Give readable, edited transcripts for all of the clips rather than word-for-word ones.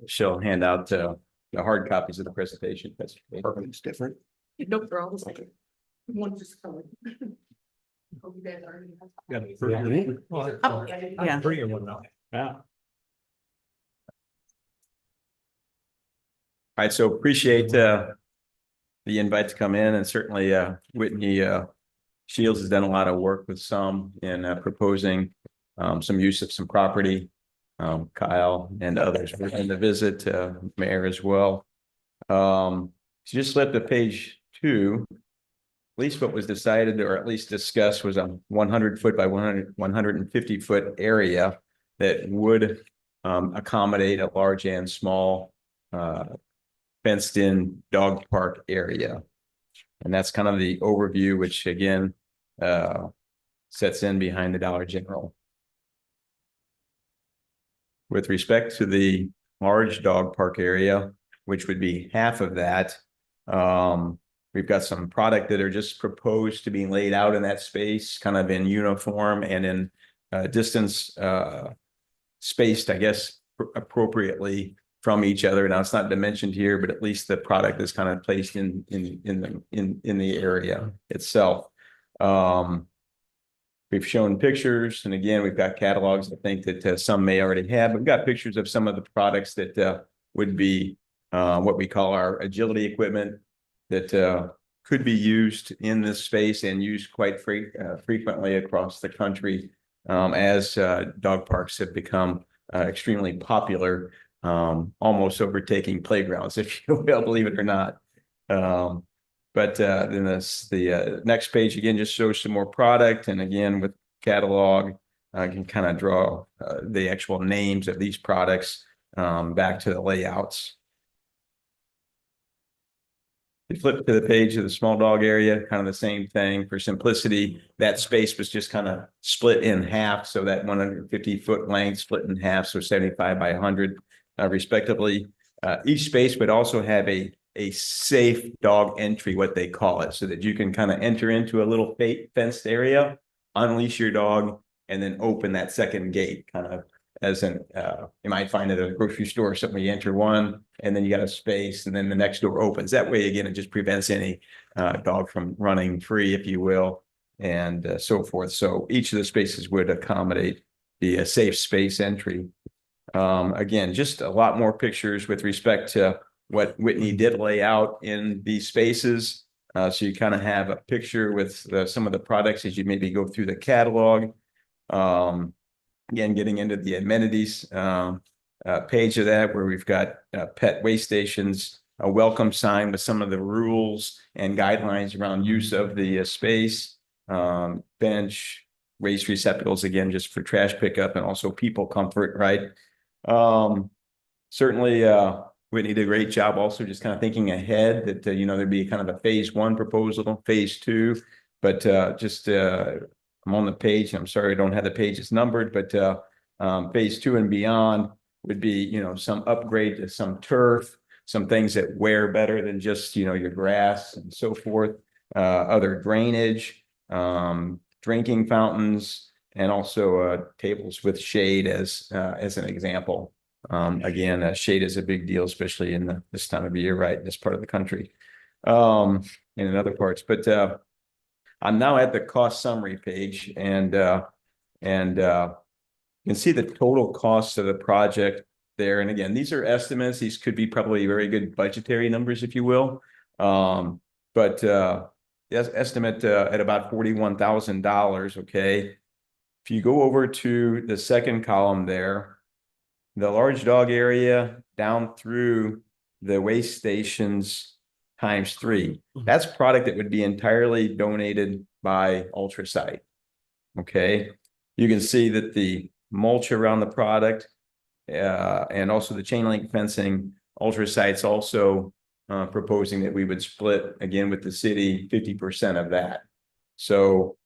she'll hand out the hard copies of the presentation. That's Perfect. It's different. Nope, they're all the same. One just colored. Oh, you guys already have- Oh, yeah. Bring one now. Yeah. All right, so appreciate the invite to come in, and certainly Whitney Shields has done a lot of work with some in proposing some use of some property. Kyle and others were in the visit, Mayor as well. So just flip to page 2. At least what was decided or at least discussed was a 100-foot by 150-foot area that would accommodate a large and small fenced in dog park area. And that's kind of the overview, which again sets in behind the Dollar General. With respect to the large dog park area, which would be half of that, we've got some product that are just proposed to be laid out in that space, kind of in uniform and in distance spaced, I guess, appropriately from each other. Now it's not dimensioned here, but at least the product is kind of placed in the area itself. We've shown pictures, and again, we've got catalogs. I think that some may already have. We've got pictures of some of the products that would be what we call our agility equipment that could be used in this space and used quite frequently across the country as dog parks have become extremely popular, almost overtaking playgrounds, if you will, believe it or not. But then the next page again just shows some more product, and again with catalog, I can kind of draw the actual names of these products back to the layouts. You flip to the page of the small dog area, kind of the same thing. For simplicity, that space was just kind of split in half, so that 150-foot length split in half, so 75 by 100 respectively. Each space would also have a safe dog entry, what they call it, so that you can kind of enter into a little fenced area, unleash your dog, and then open that second gate, kind of as in you might find at a grocery store or something. You enter one, and then you got a space, and then the next door opens. That way, again, it just prevents any dog from running free, if you will, and so forth. So each of the spaces would accommodate the safe space entry. Again, just a lot more pictures with respect to what Whitney did lay out in these spaces. So you kind of have a picture with some of the products as you maybe go through the catalog. Again, getting into the amenities page of that, where we've got pet waste stations, a welcome sign with some of the rules and guidelines around use of the space, bench, waste receptacles, again, just for trash pickup and also people comfort, right? Certainly, Whitney did a great job also just kind of thinking ahead that, there'd be kind of a phase 1 proposal, phase 2, but I'm on the page. I'm sorry, I don't have the pages numbered, but phase 2 and beyond would be, some upgrade to some turf, some things that wear better than just, your grass and so forth, other drainage, drinking fountains, and also tables with shade as an example. Again, shade is a big deal, especially in this time of year, right? In this part of the country, and in other parts. But I'm now at the cost summary page, and you can see the total cost of the project there. And again, these are estimates. These could be probably very good budgetary numbers, if you will. But yes, estimate at about $41,000. Okay. If you go over to the second column there, the large dog area down through the waste stations times 3. That's product that would be entirely donated by UltraSite. Okay. You can see that the mulch around the product and also the chain link fencing, UltraSite's also proposing that we would split again with the city 50% of that. So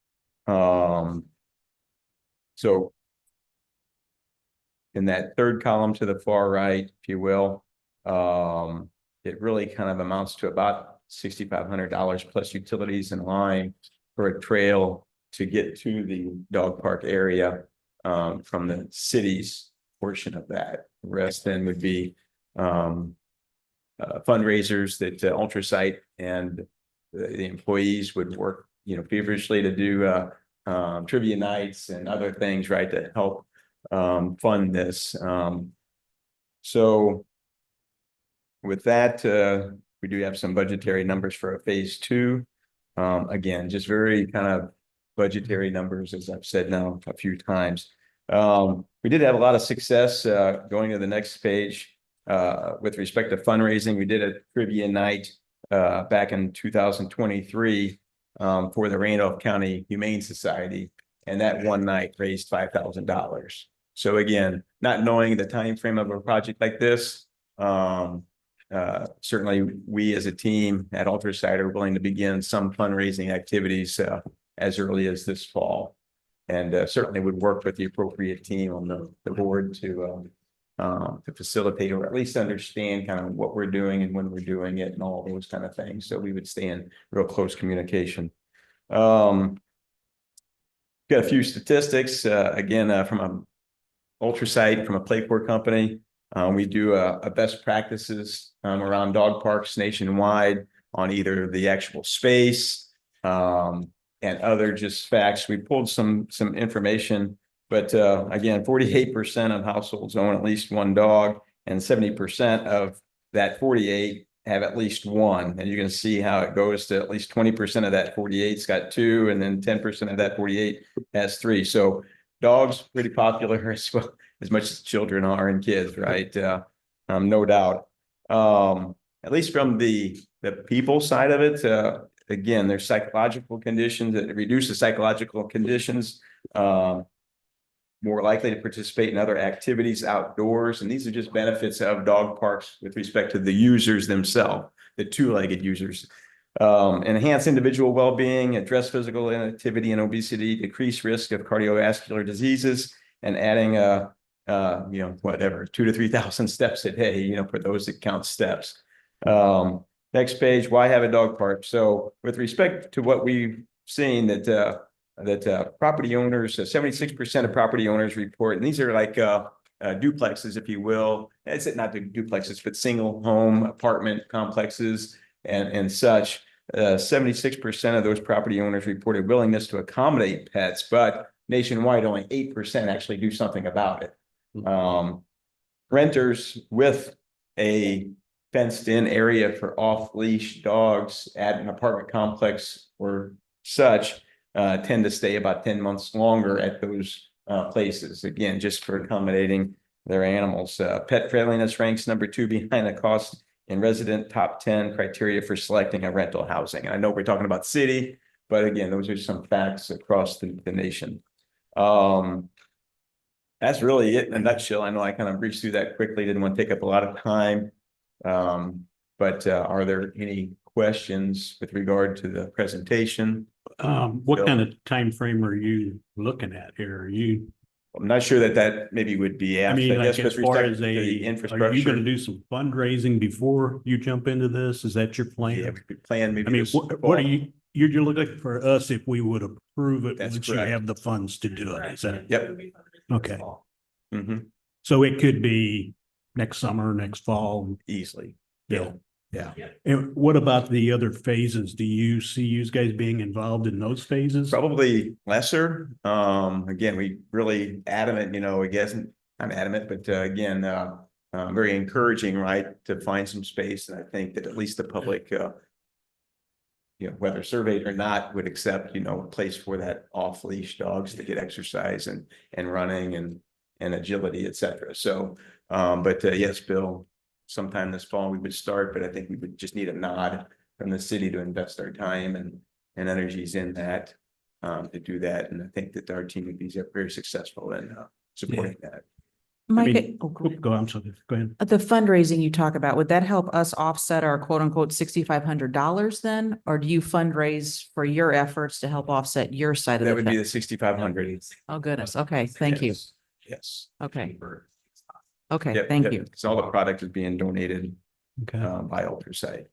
in that third column to the far right, if you will, it really kind of amounts to about $6,500 plus utilities and line for a trail to get to the dog park area from the city's portion of that. The rest then would be fundraisers that Ultrasight and the employees would work, feverishly to do trivia nights and other things, right, to help fund this. So with that, we do have some budgetary numbers for a phase 2. Again, just very kind of budgetary numbers, as I've said now a few times. We did have a lot of success going to the next page with respect to fundraising. We did a trivia night back in 2023 for the Randolph County Humane Society, and that one night raised $5,000. So again, not knowing the time frame of a project like this, certainly we as a team at Ultrasight are willing to begin some fundraising activities as early as this fall, and certainly would work with the appropriate team on the board to facilitate or at least understand kind of what we're doing and when we're doing it and all those kind of things. So we would stay in real close communication. Got a few statistics again from a Ultrasight, from a Playport company. We do a best practices around dog parks nationwide on either the actual space and other just facts. We pulled some information, but again, 48% of households own at least one dog, and 70% of that 48 have at least one. And you can see how it goes to at least 20% of that 48's got 2, and then 10% of that 48 has 3. So dogs pretty popular as well, as much as children are and kids, right? No doubt. At least from the people side of it, again, there's psychological conditions that reduce the psychological conditions, more likely to participate in other activities outdoors. And these are just benefits of dog parks with respect to the users themselves, the two-legged users. Enhance individual well-being, address physical inactivity and obesity, decrease risk of cardiovascular diseases, and adding whatever 2,000 to 3,000 steps a day, for those that count steps. Next page, why have a dog park? So with respect to what we've seen that property owners, 76% of property owners report, and these are like duplexes, if you will. It's not the duplexes, but single home apartment complexes and such. 76% of those property owners reported willingness to accommodate pets, but nationwide, only 8% actually do something about it. Renters with a fenced-in area for off-leash dogs at an apartment complex or such tend to stay about 10 months longer at those places, again, just for accommodating their animals. Pet friendliness ranks number 2 behind the cost in resident top 10 criteria for selecting a rental housing. And I know we're talking about city, but again, those are some facts across the nation. That's really it in a nutshell. I know I kind of breezed through that quickly, didn't want to take up a lot of time. But are there any questions with regard to the presentation? What kind of time frame are you looking at here? I'm not sure that maybe would be asked. I mean, like, as far as the are you infrastructure. going to do some fundraising before you jump into this? Is that your plan? Yeah, we could plan maybe. I mean, what are you're looking for us if we would approve it That's once correct. you have the funds to do it? Is that? Yep. Okay. Mm-hmm. So it could be next summer, next fall. Easily. Yeah. Yeah. And what about the other phases? Do you see you guys being involved in those phases? Probably lesser. Again, we really adamant, I guess I'm adamant, but again, very encouraging, right, to find some space. And I think that at least the public, whether surveyed or not, would accept, a place for that off leash dogs to get exercise and running and agility, et cetera. So, but yes, Bill, sometime this fall we would start, but I think we would just need a nod from the city to invest our time and energies in that, to do that. And I think that our team would be very successful in supporting that. Mike, I'm sorry. Go ahead. the fundraising you talk about, would that help us offset our quote unquote $6,500 then? Or do you fundraise for your efforts to help offset your side of That the would be the fence? 6,500. Oh, goodness. Okay, thank you. Yes. Okay. Okay, Yep, thank yep. you. Because all the product is being donated Okay. by Ultrasight.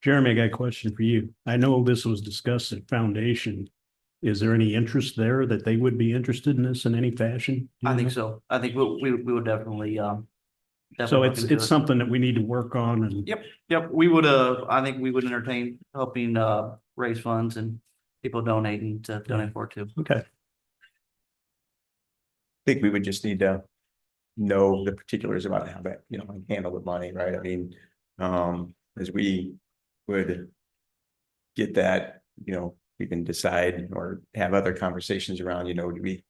Jeremy, I got a question for you. I know this was discussed at Foundation. Is there any interest there that they would be interested in this in any fashion? I think so. I think we would definitely So Definitely it's, look into it's it. something that we need to work on and. Yep, we would, I think we would entertain helping, raise funds and people donating to donate for it too. Okay. Think we would just need to know the particulars about how that, handle the money, right? I mean, as we would get that, we can decide or have other conversations around, do we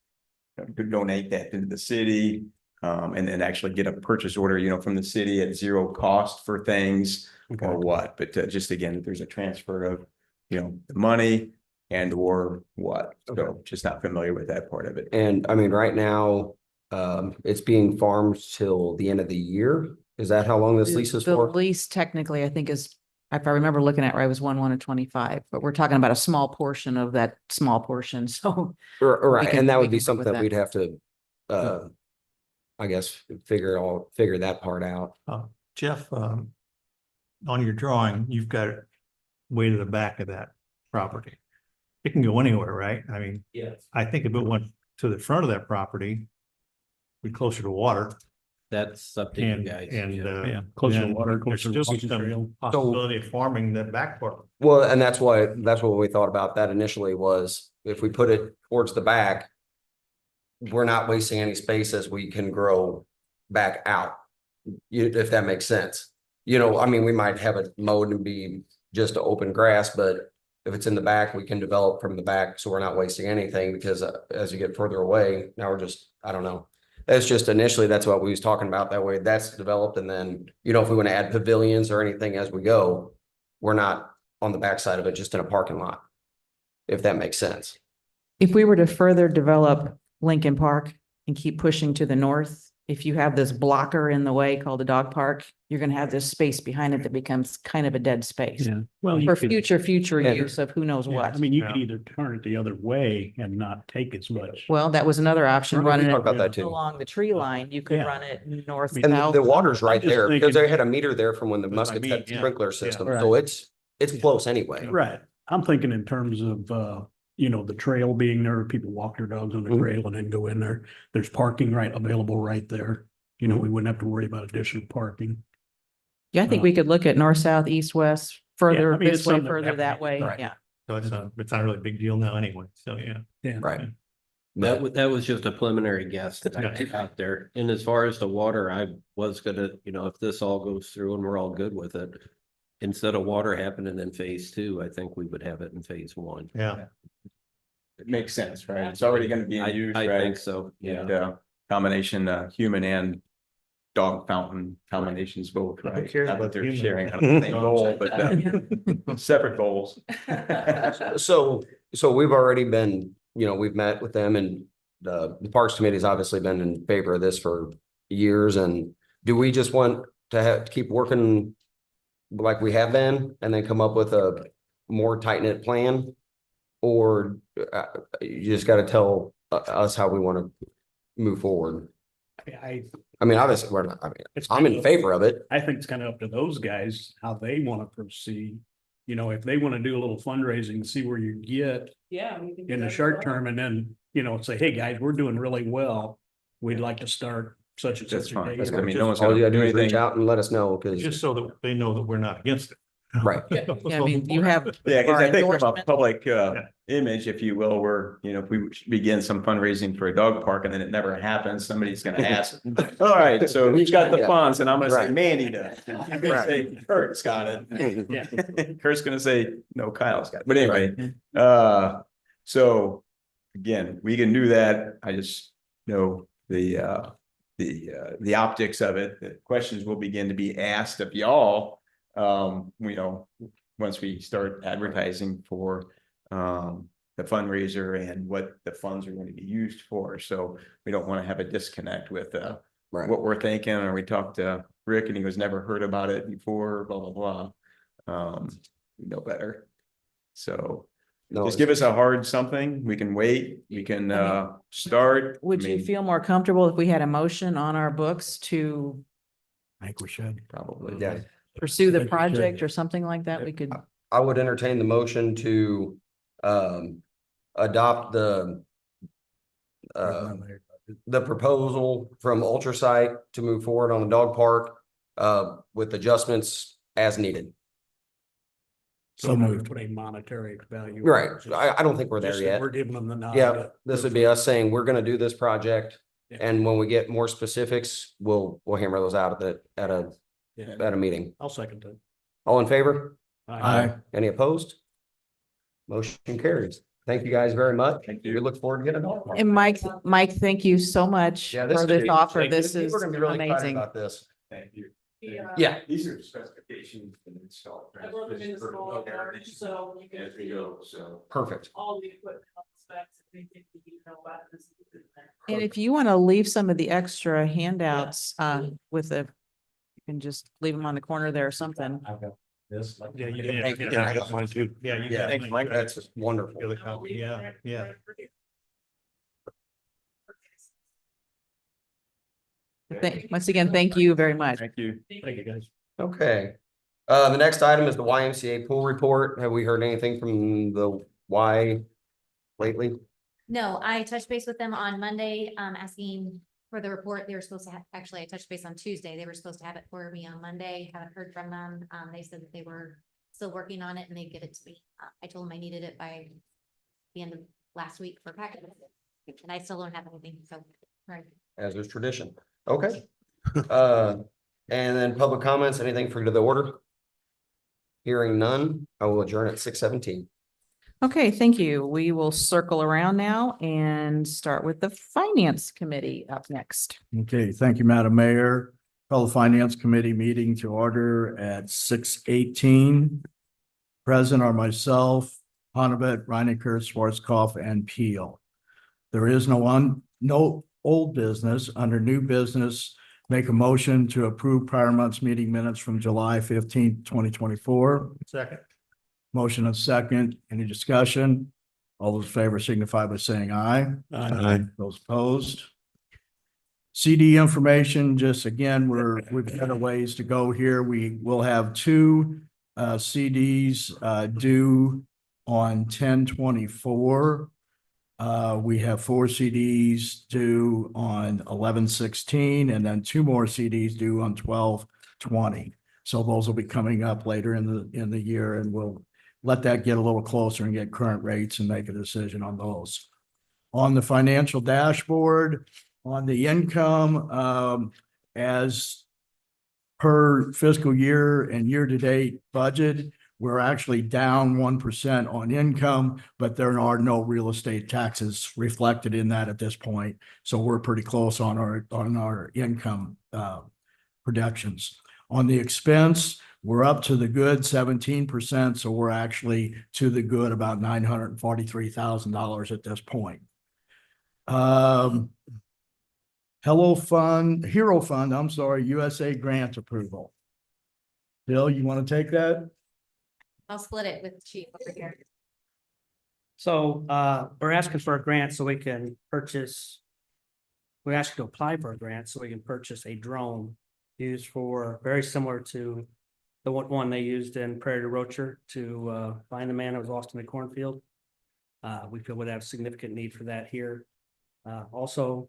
donate that into the city? And then actually get a purchase order, from the city at zero cost for things or what? But just again, if there's a transfer of, the money and or what? So just not familiar with that part of it. And I mean, right now, it's being farmed till the end of the year. Is that how long this lease is The for? lease technically, I think is, if I remember looking at, right, was 1/1/25, but we're talking about a small portion of that small portion, so. Right, can- and that we would be can work with something that that. we'd have to, I guess, figure that part out. Jeff, on your drawing, you've got it way to the back of that property. It can go anywhere, right? I mean, Yes, I think if it went to the front of that property, be closer to water that's up to you and, guys. Yeah, closer to then water, there's closer to still be walking trail. some possibility of farming that back part. Well, and that's what we thought about that initially was if we put it towards the back, we're not wasting any space as we can grow back out. If that makes sense. I mean, we might have it mowed and be just open grass, but if it's in the back, we can develop from the back, so we're not wasting anything because as you get further away, now we're just, I don't know. It's just initially, that's what we was talking about. That way that's developed. And then, if we want to add pavilions or anything as we go, we're not on the backside of it, just in a parking lot. If that makes sense. If we were to further develop Lincoln Park and keep pushing to the north, if you have this blocker in the way called the dog park, you're gonna have this space behind it that becomes kind of a dead space. Yeah, well, you For could, future Yeah. use of who knows yeah, what. I mean, you could Yeah. either turn it the other way and not take as much. Well, that was another option, We running talked it about that too. along the tree line. You could Yeah. run it north, And And south. the water's right I'm just there because thinking- they had a meter there from when the That's what I Muskets mean, had yeah, sprinkler yeah. system. Right. So it's close anyway. Right. I'm thinking in terms of, the trail being there, people walk their dogs on the Mhm. trail and then go in there. There's parking available right there. We wouldn't have to worry about additional parking. Yeah, I think we could look at north, south, east, west, further I mean, this it's way, something that further that happens, way. right. Yeah. So it's not a really big deal now anyway. So, yeah. Right. That was just a preliminary guess that I Yeah. put out there. And as far as the water, I was gonna, if this all goes through and we're all good with it, instead of water happening in phase 2, I think we would have it in phase 1. Yeah. It makes sense, right? It's already gonna be in use, I right? think so, And, yeah. combination, human and dog fountain combinations both, Who right? cares Not that about they're human? sharing on the same goal, but separate goals. So we've already been, we've met with them and the Parks Committee's obviously been in favor of this for years. And do we just want to keep working like we have been and then come up with a more tight-knit plan? Or you just got to tell us how we want to move forward? I, I mean, obviously, we're not, it's I'm kind in of- favor of it. I think it's kind of up to those guys, how they want to proceed. If they want to do a little fundraising, see where you get Yeah. we can do in the that short as well. term and then, say, hey, guys, we're doing really well. We'd like to start such and That's such a fine. date. I mean, no one's All you gonna gotta do do is reach anything. out and let us know, because, Just so that they know that we're not against it. right. Yeah, I mean, you have. Yeah, because our I think from a endorsement. public Yeah. image, if you will, where, if we begin some fundraising for a dog park and then it never happens, somebody's gonna ask, all right, so who's got the Yeah. funds? And I'm gonna say, Right. Mandy does. You're gonna say, Kurt's got it. Kurt's gonna say, no, Kyle's got it. But anyway, so again, we can do that. I just know the optics of it. The questions will begin to be asked of y'all, once we start advertising for the fundraiser and what the funds are going to be used for. So we don't want to have a disconnect with Right. what we're thinking, or we talked to Rick and he was never heard about it before, blah, blah, blah. We know better. So No, just give us a hard something. We can wait. We can start. Would I you mean, feel more comfortable if we had a motion on our books to I think we should. Probably. Yeah. pursue I the think we should. project or something like that? We could. I would entertain the motion to adopt the the proposal from Ultrasight to move forward on the dog park, with adjustments as needed. So moved. Put a monetary value. Right. I don't think we're there Just that yet. We're giving them the nod. Yeah, to- this would be us saying, we're gonna do this project. Yeah. And when we get more specifics, we'll hammer those out at Yeah, a meeting. I'll second that. All in favor? Aye. Any opposed? Motion carries. Thank you guys very much. Thank We you. look forward to getting a dog park. And Mike, thank you so much Yeah, for is this big. offer. Thank you. This is People are gonna be really excited amazing. about this. Thank you. Yeah. These are specifications and install. I wrote them in the small part, so you can As we go, so. Perfect. all the equipment on the specs, anything that you know about this. is in there. And if you want to leave some of the extra handouts, with the, you can just leave them on the corner there or something. This. Yeah, you Thank did. you. I got mine too. Yeah, you Yeah, got thanks, Mike. That's wonderful. the copy. Yeah, yeah. Once again, thank you very much. Thank you. Thank you, guys. Okay. The next item is the YMCA pool report. Have we heard anything from the Y lately? No, I touched base with them on Monday, asking for the report. They were supposed to have, actually, I touched base on Tuesday. They were supposed to have it for me on Monday. Haven't heard from them. They said that they were still working on it and they'd get it to me. I told them I needed it by the end of last week for packet. And I still don't have anything, so, right. As is tradition. Okay. And then public comments, anything for the order? Hearing none, I will adjourn at 6:17. Okay, thank you. We will circle around now and start with the Finance Committee up next. Okay, thank you, Madam Mayor. Call the Finance Committee meeting to order at 6:18. Present are myself, Honabet, Reinecker, Schwarzkopf, and Peel. There is no old business. Under new business. Make a motion to approve prior month's meeting minutes from July 15th, 2024. Second. Motion and second. Any discussion? All those in favor signify by saying aye. Aye. Those opposed? CD information, just again, we've got a ways to go here. We will have two CDs due on 10/24. We have 4 CDs due on 11/16 and then 2 more CDs due on 12/20. So those will be coming up later in the year, and we'll let that get a little closer and get current rates and make a decision on those. On the financial dashboard, on the income, as per fiscal year and year-to-date budget, we're actually down 1% on income, but there are no real estate taxes reflected in that at this point. So we're pretty close on our income projections. On the expense, we're up to the good 17%, so we're actually to the good about $943,000 at this point. Hero Fund, USA grant approval. Bill, you want to take that? I'll split it with Chief over here. So we're asking for a grant so we can purchase. We're asking to apply for a grant so we can purchase a drone used for, very similar to the one they used in Prairie to Rocher to find the man that was lost in the cornfield. We feel we'd have significant need for that here. Also,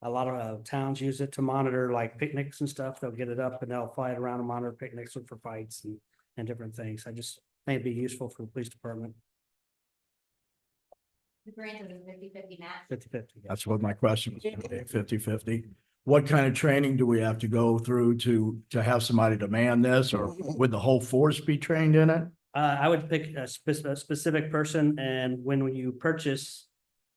a lot of towns use it to monitor like picnics and stuff. They'll get it up and they'll fly it around and monitor picnics, look for fights and different things. I just think it'd be useful for the police department. The grant is a 50/50 match. 50/50. That's what my question was, 50/50. What kind of training do we have to go through to have somebody demand this, or would the whole force be trained in it? I would pick a specific person, and when you purchase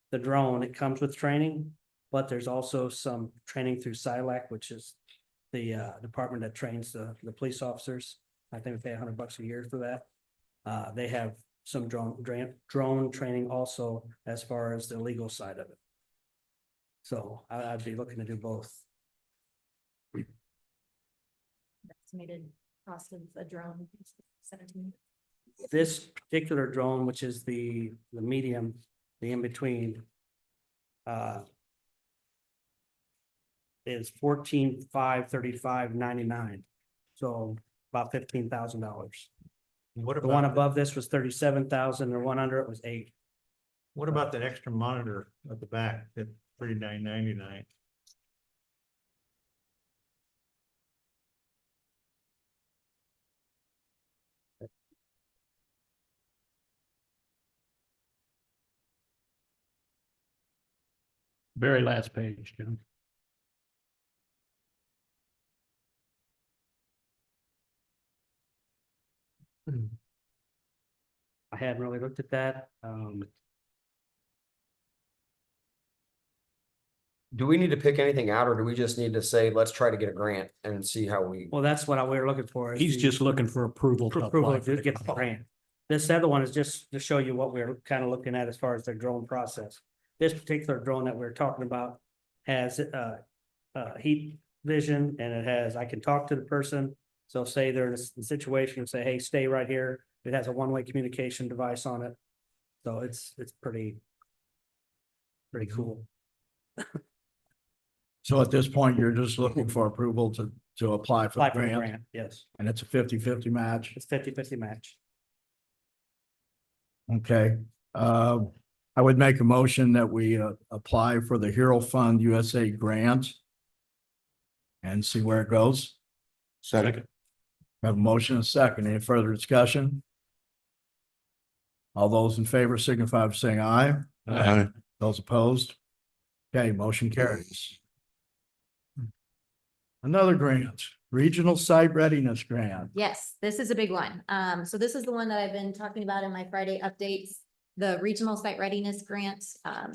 the drone, it comes with training. But there's also some training through SILAC, which is the department that trains the police officers. I think we pay $100 a year for that. They have some drone training also as far as the legal side of it. So I'd be looking to do both. Estimated cost of a drone, 17. This particular drone, which is the medium, the in-between, is $14,535.99. So about $15,000. What The one about, above this was 37,000, the one under it was 8. what about that extra monitor at the back that $39.99. Very last page, Jim. I hadn't really looked at that. Do we need to pick anything out or do we just need to say, let's try to get a grant and see how we? Well, that's what we were looking for. is He's the just looking for approval to Approval apply for to get the grant. This other one is just to show you what we're kind of looking at as far as the drone process. This particular drone that we're talking about has heat vision and it has, I can talk to the person. So say they're in a situation and say, hey, stay right here. It has a one-way communication device on it. So it's pretty cool. So at this point, you're just looking for approval to apply for the Apply for the grant, grant, yes. and it's a 50-50 match. It's 50-50 match. Okay, I would make a motion that we apply for the Hero Fund USA grant and see where it goes. Second. Have a motion and a second. Any further discussion? All those in favor signify by saying aye. Aye. Those opposed? Okay, motion carries. Another grant, Regional Site Readiness Grant. Yes, this is a big one. So this is the one that I've been talking about in my Friday updates. The Regional Site Readiness Grant,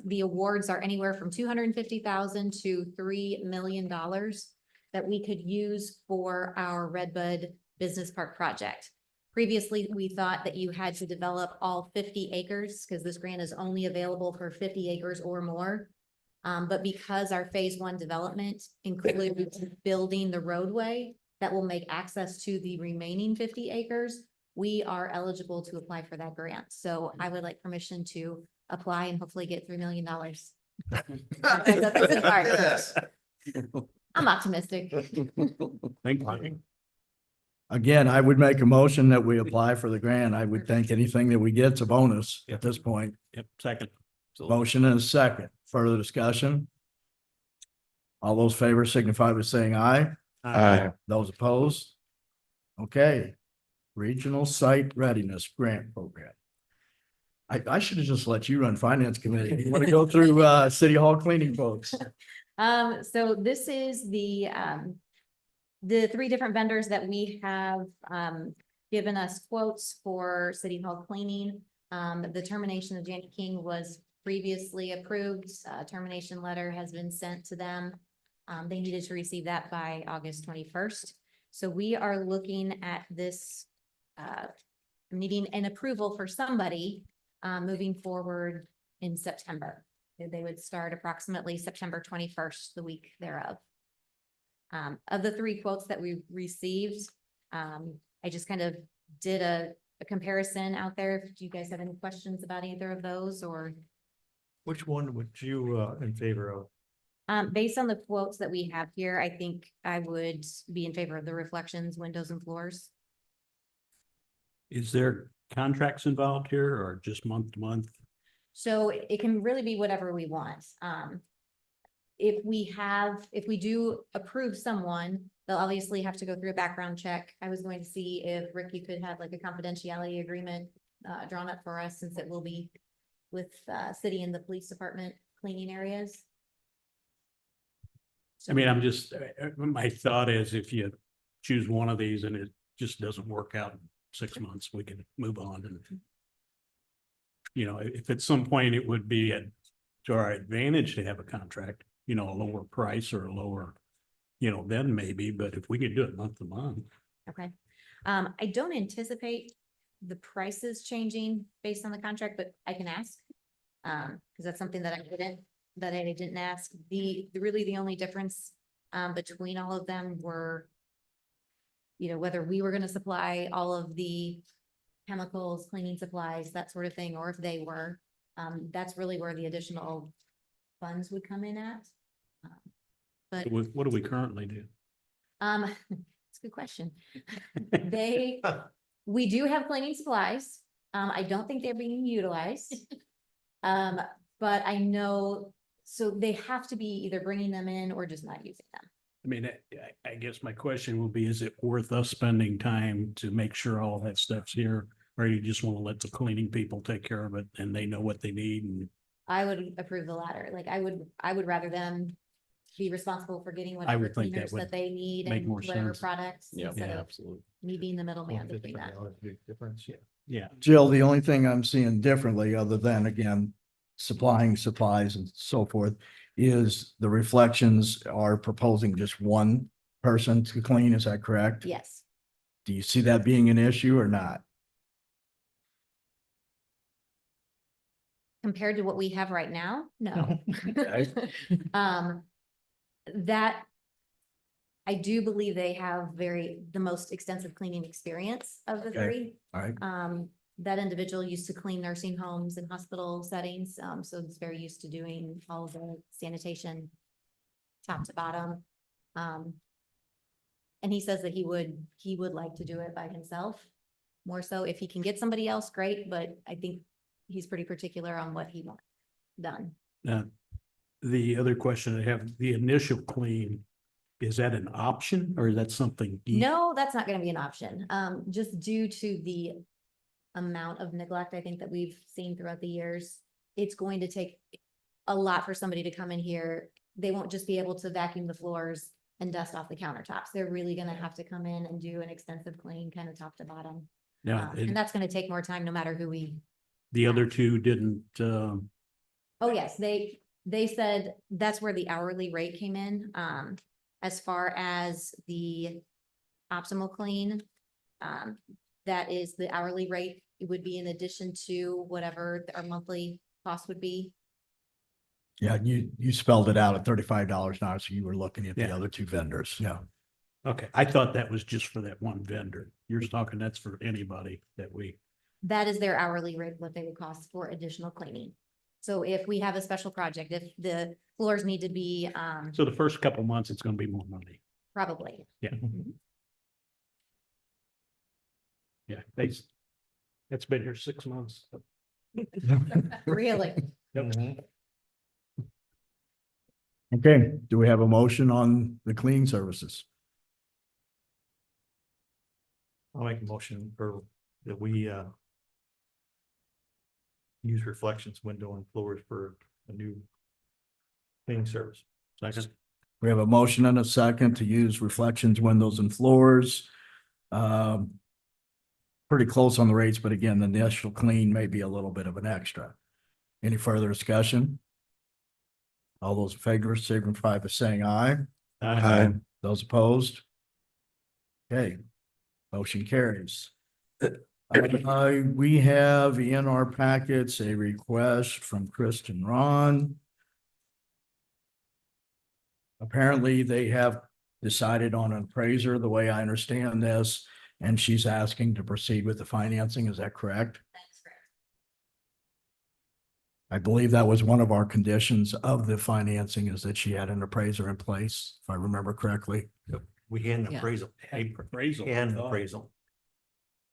the awards are anywhere from $250,000 to $3 million that we could use for our Redbud Business Park project. Previously, we thought that you had to develop all 50 acres because this grant is only available for 50 acres or more. But because our phase one development includes building the roadway that will make access to the remaining 50 acres, we are eligible to apply for that grant. So I would like permission to apply and hopefully get $3 million. I'm optimistic. Thank you. Again, I would make a motion that we apply for the grant. I would think anything that we get's a bonus at this point. Yep, second. Motion and a second. Further discussion? All those favors signify by saying aye. Aye. Those opposed? Okay. Regional Site Readiness Grant Program. I should have just let you run Finance Committee. You want to go through City Hall cleaning folks? So this is the 3 different vendors that we have, given us quotes for City Hall cleaning. The termination of Janny King was previously approved. Termination letter has been sent to them. They needed to receive that by August 21st. So we are looking at this, needing an approval for somebody, moving forward in September. They would start approximately September 21st, the week thereof. Of the 3 quotes that we received, I just kind of did a comparison out there. If you guys have any questions about either of those, or Which one would you in favor of? based on the quotes that we have here, I think I would be in favor of the reflections, windows and floors. Is there contracts involved here or just month to month? So it can really be whatever we want. If we do approve someone, they'll obviously have to go through a background check. I was going to see if Rick, you could have like a confidentiality agreement drawn up for us, since it will be with city and the police department cleaning areas. I mean, I'm just, my thought is if you choose one of these and it just doesn't work out in 6 months, we can move on. And if at some point it would be to our advantage to have a contract, a lower price or a lower, then maybe, but if we could do it month to month. Okay. I don't anticipate the prices changing based on the contract, but I can ask. Because that's something that I didn't ask. Really the only difference between all of them were, whether we were gonna supply all of the chemicals, cleaning supplies, that sort of thing, or if they were. That's really where the additional funds would come in at. But What do we currently do? it's a good question. We do have cleaning supplies. I don't think they're being utilized. But I know So they have to be either bringing them in or just not using them. I mean, I guess my question will be, is it worth us spending time to make sure all that stuff's here? Or you just want to let the cleaning people take care of it and they know what they need and I would approve the latter. Like I would rather them be responsible for getting I whatever would think that cleaners would that they need make and more whatever sense. products instead of absolutely. me being the middleman between that. Difference, yeah. yeah. Jill, the only thing I'm seeing differently, other than again, supplying supplies and so forth, is the Reflections are proposing just one person to clean, is that correct? Yes. Do you see that being an issue or not? Compared to what we have right now, no. Okay. That I do believe they have the most extensive cleaning experience of the Okay. three. All right, That individual used to clean nursing homes and hospital settings, so it's very used to doing all of the sanitation top to bottom. And he says that he would like to do it by himself. More so, if he can get somebody else, great, but I think he's pretty particular on what he wants done. The other question I have, the initial clean, is that an option or is that something? No, that's not gonna be an option, just due to the amount of neglect I think that we've seen throughout the years. It's going to take a lot for somebody to come in here. They won't just be able to vacuum the floors and dust off the countertops. They're really gonna have to come in and do an extensive clean, kind of top to bottom. Yeah, And that's gonna take more time no matter who we. the other two didn't, Oh, yes, they said that's where the hourly rate came in. As far as the optimal clean, that is the hourly rate. It would be in addition to whatever our monthly cost would be. yeah, you spelled it out at $35 an hour, so you were looking at the Yeah. other two vendors, yeah. okay, I thought that was just for that one vendor. You're talking that's for anybody that we, That is their hourly rate, what they would cost for additional cleaning. So if we have a special project, if the floors need to be, so the first couple months, it's gonna be more money. probably. Yeah. Yeah, it's been here 6 months. Really? Okay, do we have a motion on the cleaning services? I'll make a motion for that we use Reflections window and floors for a new cleaning service. Second, We have a motion and a second to use Reflections, windows and floors. Pretty close on the rates, but again, the initial clean may be a little bit of an extra. Any further discussion? All those in favor signify by saying aye. Those opposed? Okay, motion carries. We have in our packets a request from Kristen Ron. Apparently, they have decided on an appraiser, the way I understand this, and she's asking to proceed with the financing. Is that correct? That's correct. I believe that was one of our conditions of the financing, is that she had an appraiser in place, if I remember correctly, We had an Yeah. appraisal, appraisal. and an appraisal.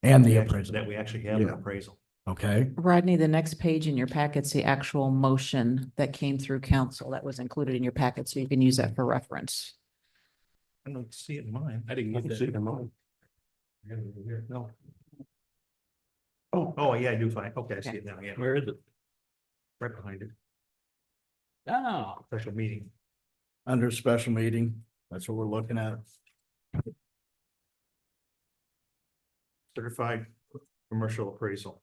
and the We actually- appraisal. That we actually have an Yeah. appraisal. Okay, Rodney, the next page in your packet's the actual motion that came through council that was included in your packet, so you can use that for reference. I don't see it in mine. I didn't get that. see it in mine. No. Oh, yeah, I do find, okay, I see it now, yeah, Where is it? right behind it, Oh, special meeting. under special meeting, that's what we're looking at. Certified commercial appraisal.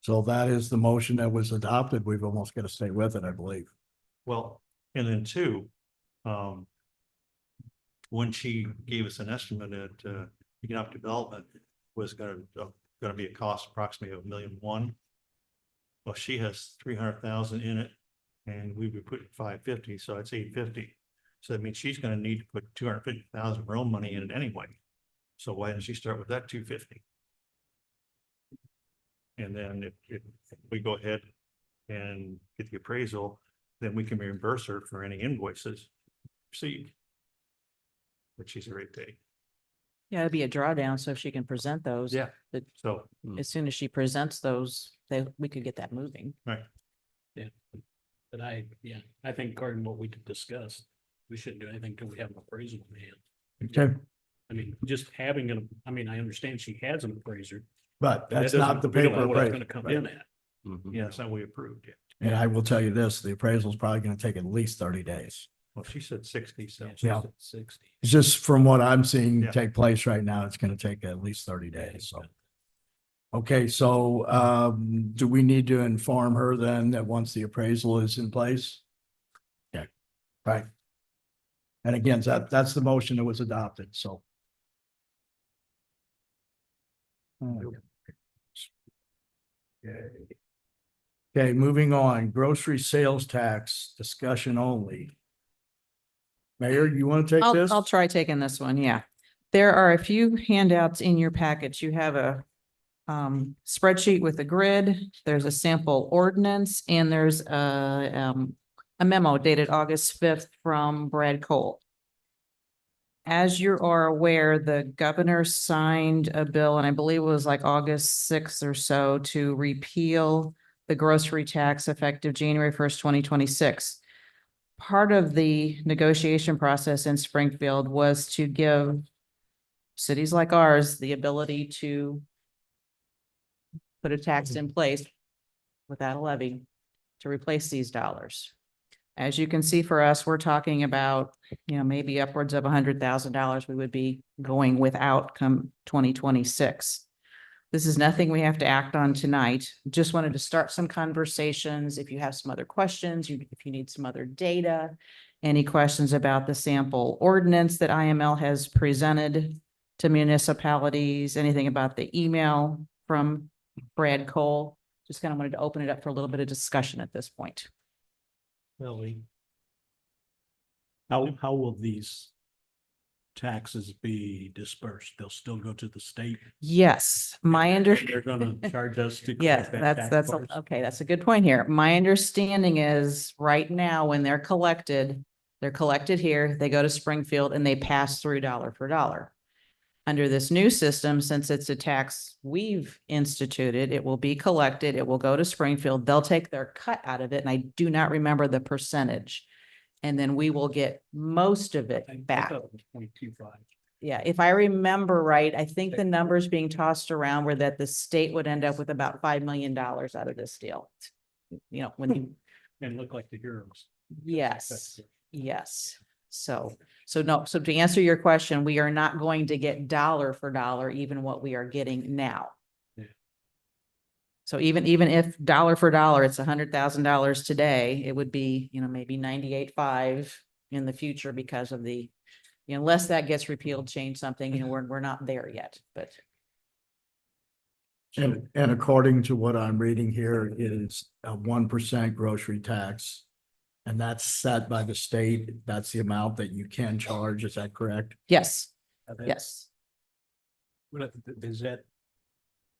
So that is the motion that was adopted. We've almost got to stay with it, I believe. Well, and then two, when she gave us an estimate at economic development was gonna be a cost approximately of $1,000,001. Well, she has 300,000 in it, and we would put 550, so it's 850. So that means she's gonna need to put 250,000 of her own money in it anyway. So why didn't she start with that 250? And then if we go ahead and get the appraisal, then we can reimburse her for any invoices received. but she's a great day. Yeah, it'd be a drawdown, so if she can present those. Yeah. that So, As soon as she presents those, we could get that moving. right. But I think according to what we discussed, we shouldn't do anything till we have an appraisal in hand. Okay, I mean, just having I understand she has an appraiser. but but that that's not doesn't- the we don't paper know what it's appraisal. Gonna come in at. Mhm. Yeah, that's not we approved yet. And I will tell you this, the appraisal is probably gonna take at least 30 days. Well, she said 60, so. Yeah, she Yeah. said 60. It's just from what I'm seeing Yeah. take place right now, it's gonna take at least 30 days, so. Okay, so do we need to inform her then that once the appraisal is in place? Okay, right. And again, that's the motion that was adopted, so. Okay, moving on, grocery sales tax discussion only. Mayor, you want to take this? I'll try taking this one, yeah. There are a few handouts in your packets. You have a spreadsheet with a grid, there's a sample ordinance, and there's a memo dated August 5th from Brad Cole. As you are aware, the governor signed a bill, and I believe it was like August 6th or so, to repeal the grocery tax effective January 1st, 2026. Part of the negotiation process in Springfield was to give cities like ours the ability to put a tax in place without a levy to replace these dollars. As you can see for us, we're talking about, maybe upwards of $100,000 we would be going without come 2026. This is nothing we have to act on tonight. Just wanted to start some conversations. If you have some other questions, if you need some other data, any questions about the sample ordinance that IML has presented to municipalities, anything about the email from Brad Cole, just kind of wanted to open it up for a little bit of discussion at this point. Ellie. How will these taxes be dispersed? They'll still go to the state? Yes, They're gonna charge us to. Yes, collect that tax first? okay, that's a good point here. My understanding is right now, when they're collected here, they go to Springfield and they pass through dollar for dollar. Under this new system, since it's a tax we've instituted, it will be collected, it will go to Springfield, they'll take their cut out of it, and I do not remember the percentage. And then we will get most of it I back. thought it was 0.25. Yeah, if I remember right, I think the numbers being tossed around were that the state would end up with about $5 million out of this deal. When you, And look like the heroes. yes, yes. So to answer your question, we are not going to get dollar for dollar, even what we are getting now. Yeah. So even if dollar for dollar, it's $100,000 today, it would be, maybe 98.5 in the future because of the, unless that gets repealed, change something, we're not there yet, but. And according to what I'm reading here, it is a 1% grocery tax. And that's set by the state. That's the amount that you can charge. Is that correct? Yes, Okay. yes.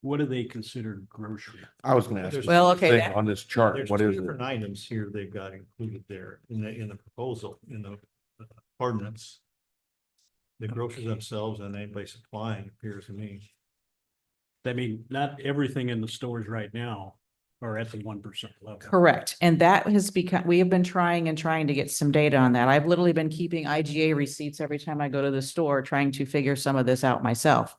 What do they consider grocery? I was gonna ask. you Well, okay, thing that- On this chart, There's what two is it? different items here they've got included there in the proposal, in the ordinance. The grocers themselves and anybody supplying appears to me. I mean, not everything in the stores right now are at the 1% level. Correct. And that has become, we have been trying to get some data on that. I've literally been keeping IGA receipts every time I go to the store, trying to figure some of this out myself.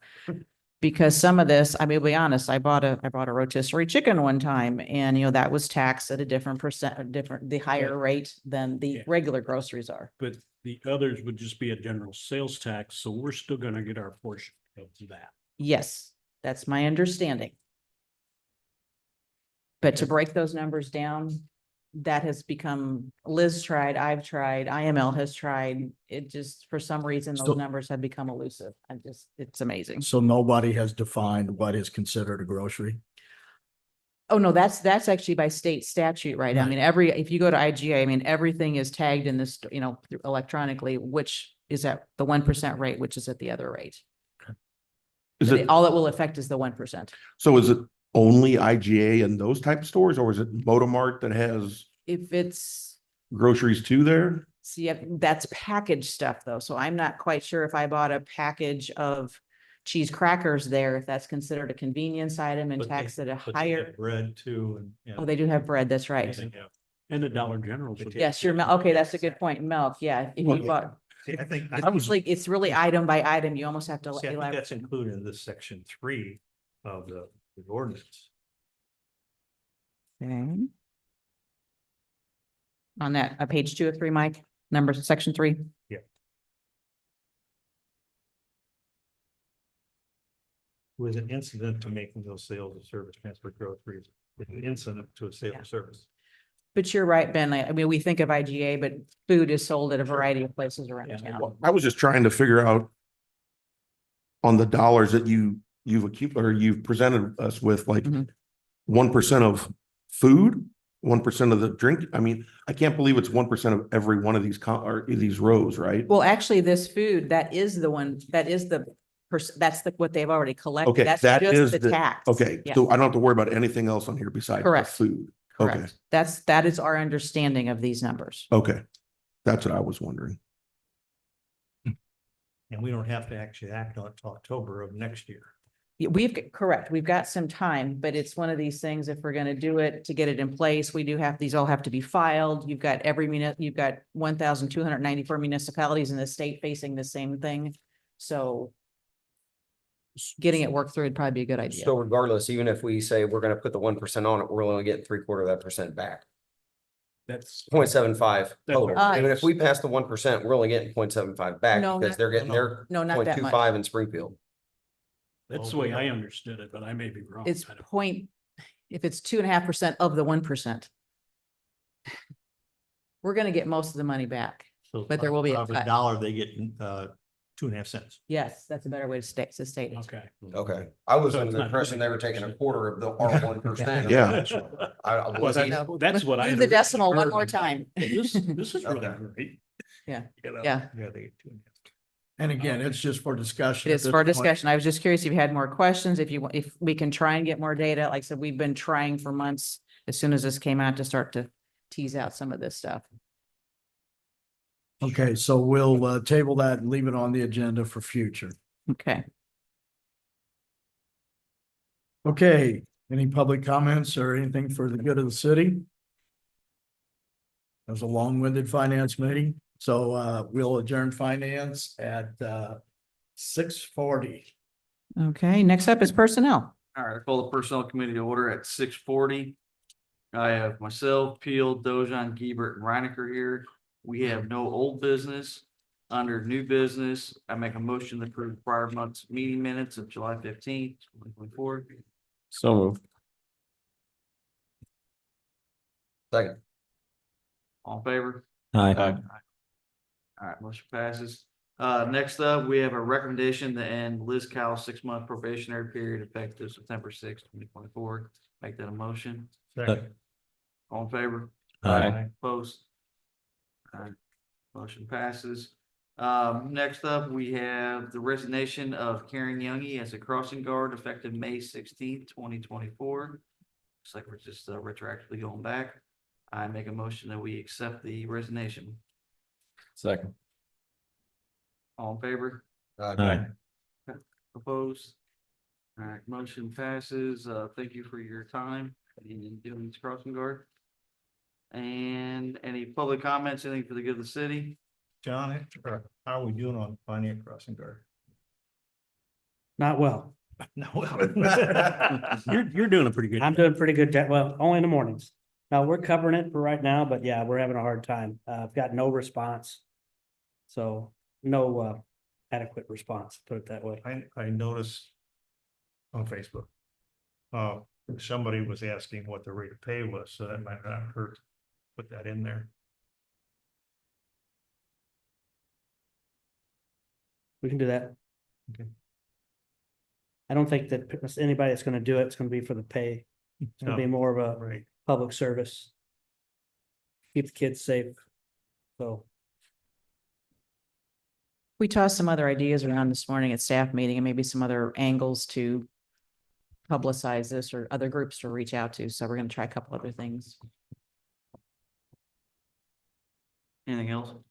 Because some of this, I mean, to be honest, I bought a rotisserie chicken one time and, that was taxed at a different the higher rate than the Yeah. regular groceries are. But the others would just be a general sales tax, so we're still gonna get our portion of that. Yes, that's my understanding. But to break those numbers down, that has become, Liz tried, I've tried, IML has tried. It just, for some reason, So- those numbers have become elusive. It's amazing. So nobody has defined what is considered a grocery. Oh, no, that's actually by state statute, right? I Right. mean, if you go to IGA, I mean, everything is tagged in this, electronically, which is at the 1% rate, which is at the other rate. Is it, All it will affect is the 1%. so is it only IGA and those type of stores, or is it Motomart that has If it's groceries too there? See, that's packaged stuff though, so I'm not quite sure if I bought a package of cheese crackers there, if that's considered a convenience item and But they- taxed at a but they have higher. Bread too, and. Oh, they do have bread, that's right. They have- And the Dollar General. Yes, your milk, okay, that's a good point, milk, yeah, if you Well, bought, See, I think, it's really item by item, you almost have to. see, I think elaborate. that's included in this section 3 of the ordinance. Okay. On that, page 2 of 3, Mike, number section 3. Was an incident to making those sales of service, transport, groceries, with an incident to a sale Yeah. of service. But you're right, Ben, I mean, we think of IGA, but food is sold at a variety of places around Yeah. town. I was just trying to figure out on the dollars that you've presented us with, like Mhm. 1% of food, 1% of the drink. I mean, I can't believe it's 1% of every one of these or these rows, right? Well, actually, this food, that is the one, that's what they've already collected. Okay, That's that is just the the- tax. Okay, Yeah, so I don't have to worry about anything else on here besides the Correct. food. Okay, correct. That is our understanding of these numbers. okay. That's what I was wondering. And we don't have to actually act on it till October of next year. Yeah, correct, we've got some time, but it's one of these things, if we're gonna do it, to get it in place, these all have to be filed. You've got you've got 1,294 municipalities in the state facing the same thing. So getting it worked through would probably be a good idea. So regardless, even if we say we're gonna put the 1% on it, we're only getting 3/4 of that percent back. That's. 0.75 That's total. right. Even if we pass the 1%, we're only getting 0.75 back No, because not- they're getting their No, not that much. 0.25 in Springfield. That's the way I understood it, but I may be wrong. It's I don't- if it's 2.5% of the 1%. We're gonna get most of the money back. So But there will be a out of cut. dollar, they get 2.5 cents. Yes, that's a better way to state it. Okay. Okay, I was So under it's the not impression they were taking 1/4 of the our 1%. Yeah. I Well, wasn't, that's what I. Do the decimal one more time. This is really Okay. great. Yeah. You know? Yeah. Yeah, they get 2.5. And again, it's just for discussion. It at is this for point. discussion. I was just curious if you had more questions, if we can try and get more data. Like I said, we've been trying for months, as soon as this came out, to start to tease out some of this stuff. Okay, so we'll table that and leave it on the agenda for future. Okay. Okay, any public comments or anything for the good of the city? That was a long-winded finance meeting, so we'll adjourn finance at 6:40. Okay, next up is personnel. All right, I call the personnel committee to order at 6:40. I have myself, Peel, Dojan, Giebert, and Reinecker here. We have no old business. Under new business, I make a motion to approve prior month's meeting minutes of July 15th, 2024. So moved. second, All in favor? Aye. All right, motion passes. Next up, we have a recommendation to end Liz Cowell's 6-month probationary period effective September 6th, 2024. Make that a motion. Second. All in favor? Aye. Opposed? All right, motion passes. Next up, we have the resignation of Karen Youngie as a crossing guard effective May 16th, 2024. Looks like we're just retroactively going back. I make a motion that we accept the resignation. Second. All in favor? Aye. Opposed? All right, motion passes. Thank you for your time in doing this crossing guard. And any public comments, anything for the good of the city? John, how are we doing on finance crossing guard? Not well. No. You're doing a pretty good. I'm doing pretty good, well, only in the mornings. Now, we're covering it for right now, but yeah, we're having a hard time. I've got no response. So no adequate response, put it that way. I noticed on Facebook. Somebody was asking what the rate of pay was, so that might not hurt. to Put that in there. We can do that. Okay. I don't think that anybody that's gonna do it, it's gonna be for the pay. It's gonna be more of a Right. public service. Keep the kids safe. So, We tossed some other ideas around this morning at staff meeting, and maybe some other angles to publicize this, or other groups to reach out to. So we're gonna try a couple other things. Anything else?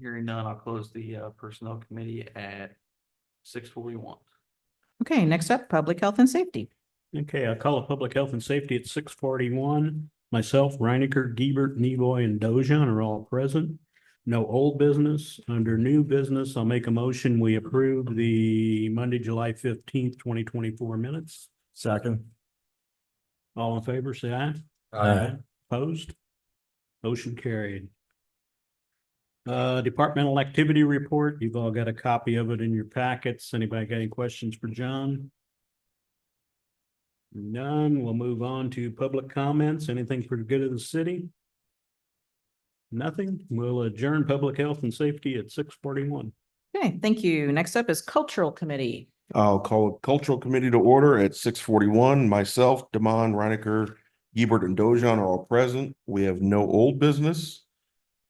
Hearing none, I'll close the Personnel Committee at 6:41. Okay, next up, Public Health and Safety. Okay, I'll call a public health and safety at 6:41. Myself, Reinecker, Giebert, Nevoy, and Dojan are all present. No old business. Under new business, I'll make a motion. We approve the Monday, July 15th, 2024 minutes. Second. All in favor, say aye. Aye. Opposed? Motion carried. Departmental activity report. You've all got a copy of it in your packets. Anybody got any questions for John? None. We'll move on to public comments. Anything for the good of the city? Nothing. We'll adjourn public health and safety at 6:41. Okay, thank you. Next up is Cultural Committee. I'll call a cultural committee to order at 6:41. Myself, Damon, Reinecker, Giebert, and Dojan are all present. We have no old business.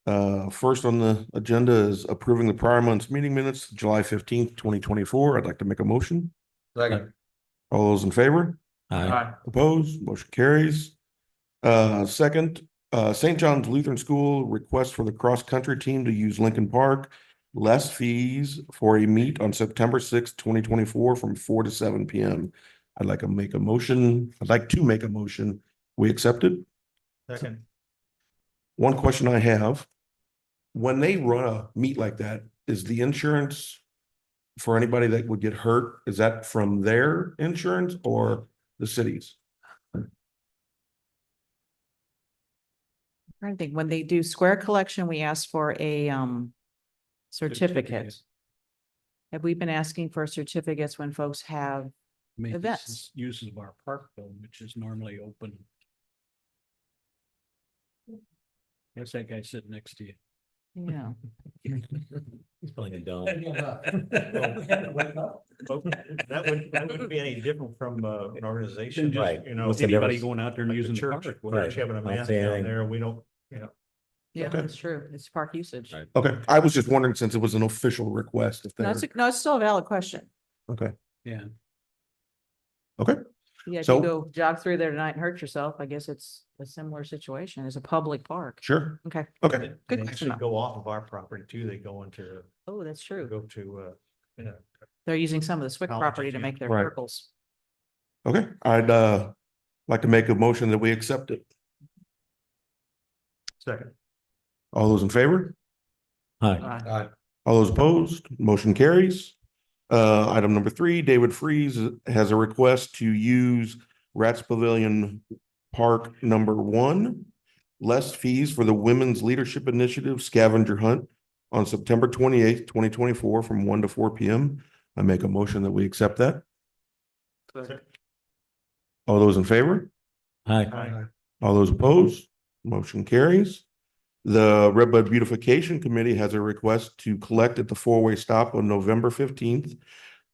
First on the agenda is approving the prior month's meeting minutes, July 15th, 2024. I'd like to make a motion. Second. All those in favor? Aye. Opposed? Motion carries. Second, St. John's Lutheran School request for the cross-country team to use Lincoln Park. Less fees for a meet on September 6th, 2024 from 4 to 7 p.m. I'd like to make a motion. We accept it. Second. One question I have, when they run a meet like that, is the insurance for anybody that would get hurt, is that from their insurance or the city's? I think when they do square collection, we ask for a certificate. Have we been asking for certificates when folks have, I mean, this Events. is uses of our park building, which is normally open. Guess that guy sitting next to you. yeah, He's playing a dome. That wouldn't be any different from an organization, just, Right. you know. What's the Anybody difference? going out there and like the using the church, park. we're Right. having a I don't mass see down anything. there, we don't, you know. yeah, Okay. that's true. It's park usage. Right. Okay, I was just wondering since it was an official request if No, they're, it's, no, it's still a valid question. okay, Yeah. okay, Yeah, if So- you go jog through there tonight and hurt yourself, I guess it's a similar situation. It's a public park. sure, Okay. okay. They Good actually question. go off of our property too, they go into, Oh, that's true. go to, you know, They're using some of the Swick Colleges, property to yeah. make their Right. circles. Okay, I'd like to make a motion that we accept it. second. All those in favor? Aye. All those opposed? Motion carries. Item number 3, David Freeze has a request to use Rats Pavilion Park number 1. Less fees for the Women's Leadership Initiative scavenger hunt on September 28th, 2024 from 1 to 4 p.m. I make a motion that we accept that. Second. All those in favor? Aye. All those opposed? Motion carries. The Redbud Beautification Committee has a request to collect at the four-way stop on November 15th,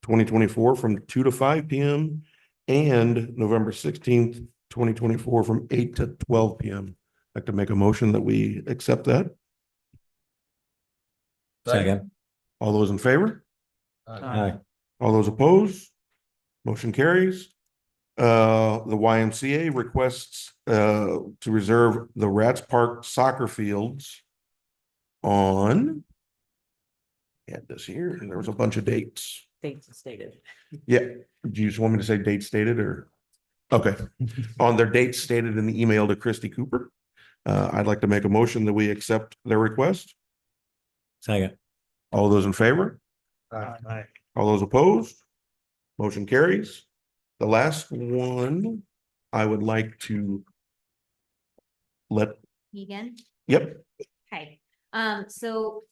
2024 from 2 to 5 p.m. and November 16th, 2024 from 8 to 12 p.m. I'd like to make a motion that we accept that. Second. All those in favor? Aye. All those opposed? Motion carries. The YMCA requests to reserve the Rats Park soccer fields on. Had this here, and there was a bunch of dates. Dates stated. Yeah, do you just want me to say date stated or? Okay, on their dates stated in the email to Christy Cooper. I'd like to make a motion that we accept their request. Second. All those in favor? Aye. All those opposed? Motion carries. The last one, I would like to let, Egan? yep, Okay, so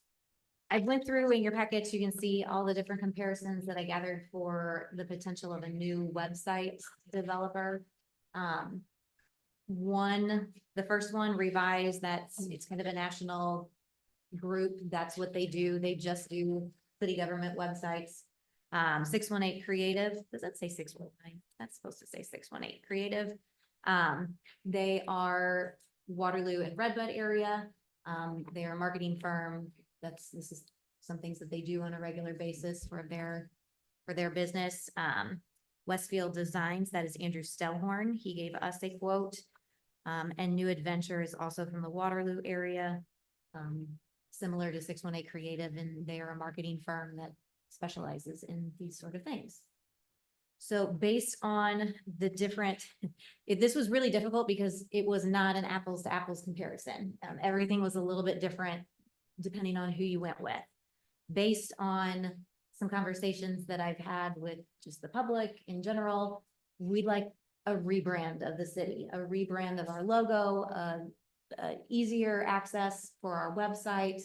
I went through in your package, you can see all the different comparisons that I gathered for the potential of a new website developer. The first one revised, it's kind of a national group, that's what they do, they just do city government websites. 618 Creative, does that say 619? That's supposed to say 618 Creative. They are Waterloo and Redbud area. They are a marketing firm. This is some things that they do on a regular basis for their business. Westfield Designs, that is Andrew Stellhorn. He gave us a quote. And New Adventure is also from the Waterloo area. similar to 618 Creative, and they are a marketing firm that specializes in these sort of things. So based on the different, this was really difficult because it was not an apples to apples comparison. Everything was a little bit different depending on who you went with. Based on some conversations that I've had with just the public in general, we'd like a rebrand of the city, a rebrand of our logo, easier access for our website.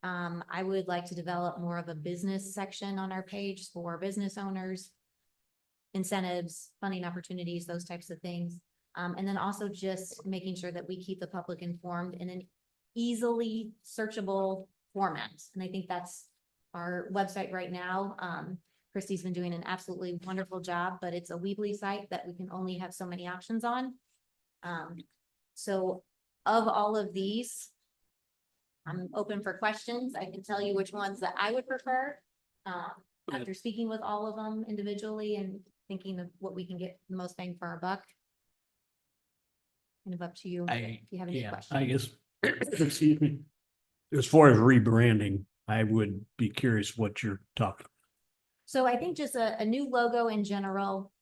I would like to develop more of a business section on our page for business owners, incentives, funding opportunities, those types of things. And then also just making sure that we keep the public informed in an easily searchable format. And I think that's our website right now. Christy's been doing an absolutely wonderful job, but it's a Weebly site that we can only have so many options on. So of all of these, I'm open for questions. I can tell you which ones that I would prefer. After speaking with all of them individually and thinking of what we can get the most bang for our buck. Kind of up to you if you have any questions. I guess, excuse me. As far as rebranding, I would be curious what you're talking. So I think just a new logo in general,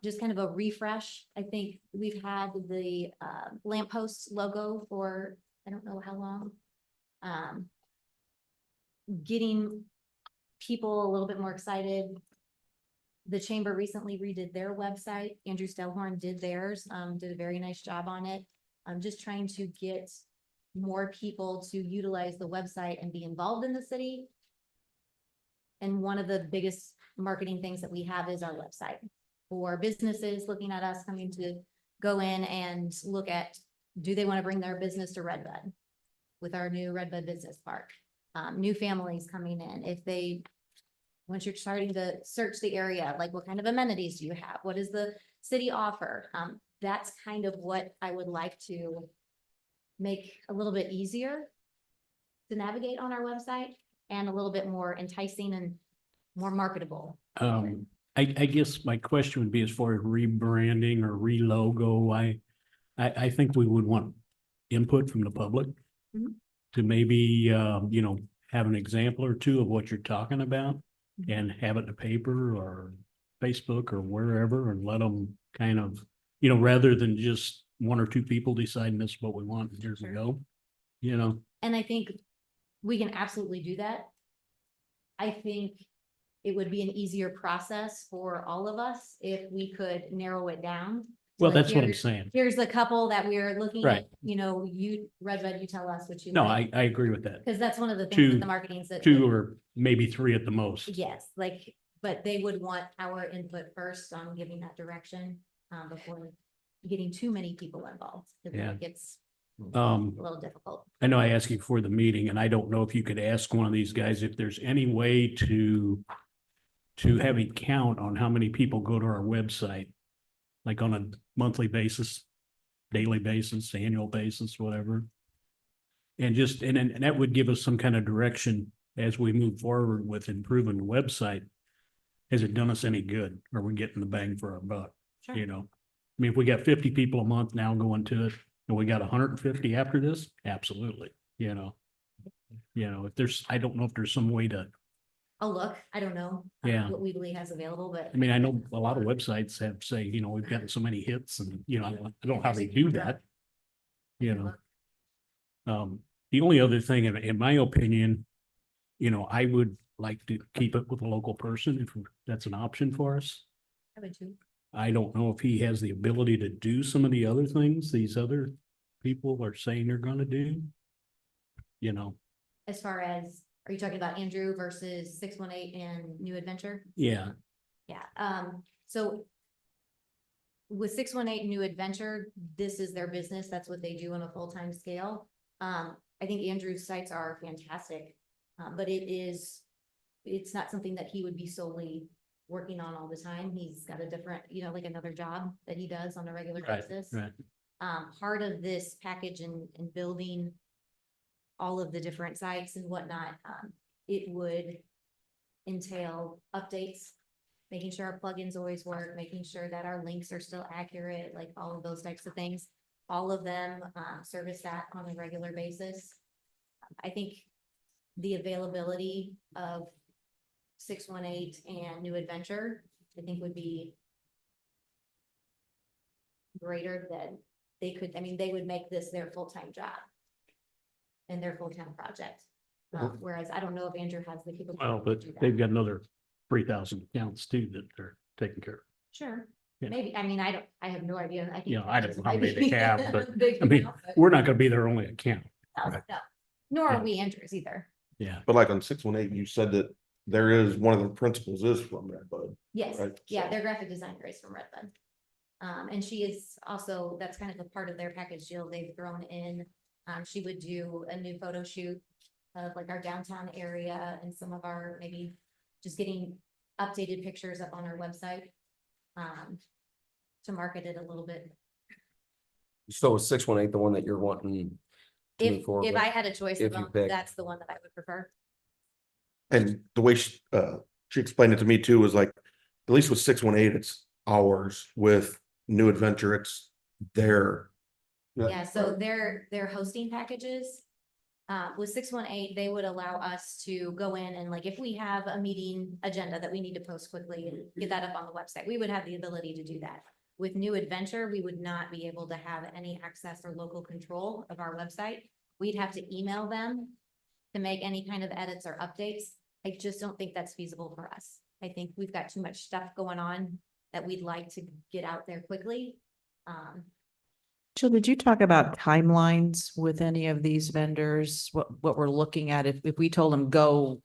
just kind of a refresh. I think we've had the lamppost logo for, I don't know how long. Getting people a little bit more excited. The chamber recently redid their website. Andrew Stellhorn did theirs, did a very nice job on it. I'm just trying to get more people to utilize the website and be involved in the city. And one of the biggest marketing things that we have is our website for businesses looking at us, coming to go in and look at, do they want to bring their business to Redbud with our new Redbud Business Park? New families coming in, once you're starting to search the area, like what kind of amenities do you have? What does the city offer? That's kind of what I would like to make a little bit easier to navigate on our website and a little bit more enticing and more marketable. I guess my question would be as far as rebranding or relogo, I think we would want input from the public Mhm. to maybe, have an example or two of what you're talking about and have it in the paper or Facebook or wherever and let them kind of, rather than just one or two people deciding this is what we want, and here's we go, And I think we can absolutely do that. I think it would be an easier process for all of us if we could narrow it down. Well, Like, that's what I'm saying. Here's the couple that we're looking Right. at, you, Redbud, you tell us what you No, like. I agree with that. Because that's one of the things Two- with the marketing. Two or maybe three at the most. Yes, but they would want our input first on giving that direction, before getting too many people involved. 'Cause then Yeah. it gets a Um, little difficult. I know I asked you for the meeting and I don't know if you could ask one of these guys if there's any way to have a count on how many people go to our website, like on a monthly basis, daily basis, annual basis, whatever. And that would give us some kind of direction as we move forward with improving the website. Has it done us any good? Are we getting the bang for our buck? Sure. I mean, if we got 50 people a month now going to it, and we got 150 after this, absolutely, if I don't know if there's some way to, I'll look, I don't know. Yeah. What Weebly has available, but. I mean, I know a lot of websites have say, we've gotten so many hits and, I don't know how they do that. The only other thing, in my opinion, I would like to keep it with a local person if that's an option for us. I would too. I don't know if he has the ability to do some of the other things these other people are saying they're gonna do. As far as, are you talking about Andrew versus 618 and New Adventure? Yeah, Yeah, so with 618 New Adventure, this is their business. That's what they do on a full-time scale. I think Andrew's sites are fantastic, but it's not something that he would be solely working on all the time. He's got a different, like another job that he does on a regular basis. right. Part of this package and building all of the different sites and whatnot, it would entail updates, making sure our plugins always work, making sure that our links are still accurate, like all of those types of things. All of them service that on a regular basis. I think the availability of 618 and New Adventure, I think would be greater than they could, I mean, they would make this their full-time job and their full-time project. Whereas I don't know if Andrew has the Well, capability but to do they've that. got another 3,000 accounts too that they're taking care of. Sure, Yeah. maybe, I mean, I have no idea. I think You know, I don't it's know how many they maybe have, but a big I mean, amount, but we're not gonna be their only account. no, Right. no. Nor Yeah. are we Andrews either. Yeah. But like on 618, you said that there is, one of the principals is from Redbud. Yes, Right, yeah, so- their graphic designer is from Redbud. And she is also, that's kind of a part of their package deal they've thrown in. She would do a new photo shoot of like our downtown area and some of our, maybe just getting updated pictures up on our website. To market it a little bit. So is 618 the one that you're wanting? to move If forward with? I had a choice of if you them, pick. that's the one that I would prefer. And the way she explained it to me too, was like, at least with 618, it's ours. With New Adventure, it's their. Yeah, so their hosting packages. With 618, they would allow us to go in and like, if we have a meeting agenda that we need to post quickly and get that up on the website, we would have the ability to do that. With New Adventure, we would not be able to have any access or local control of our website. We'd have to email them to make any kind of edits or updates. I just don't think that's feasible for us. I think we've got too much stuff going on that we'd like to get out there quickly. Jill, did you talk about timelines with any of these vendors? What we're looking at, if we told them go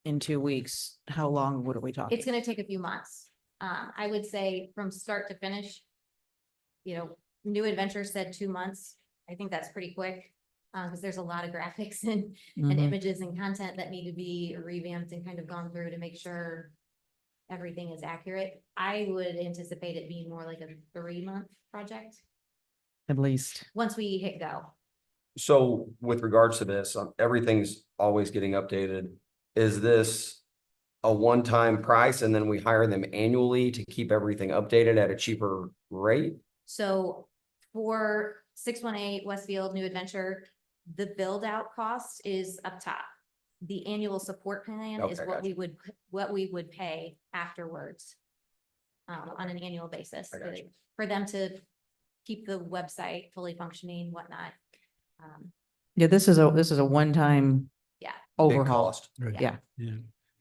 in 2 weeks, how long would we talk? It's gonna take a few months. I would say from start to finish. You know, New Adventure said 2 months. I think that's pretty quick. Because there's a lot of graphics and Mhm. images and content that need to be revamped and kind of gone through to make sure everything is accurate. I would anticipate it being more like a 3-month project, At least. once we hit go. So with regards to this, everything's always getting updated. Is this a one-time price and then we hire them annually to keep everything updated at a cheaper rate? So for 618 Westfield New Adventure, the build out cost is up top. The annual support plan is Okay, what gotcha. what we would pay afterwards. On an annual basis, I gotcha. for them to keep the website fully functioning, whatnot. Yeah, this is a one-time. Yeah. Big Overhaul. cost. Yeah. Yeah.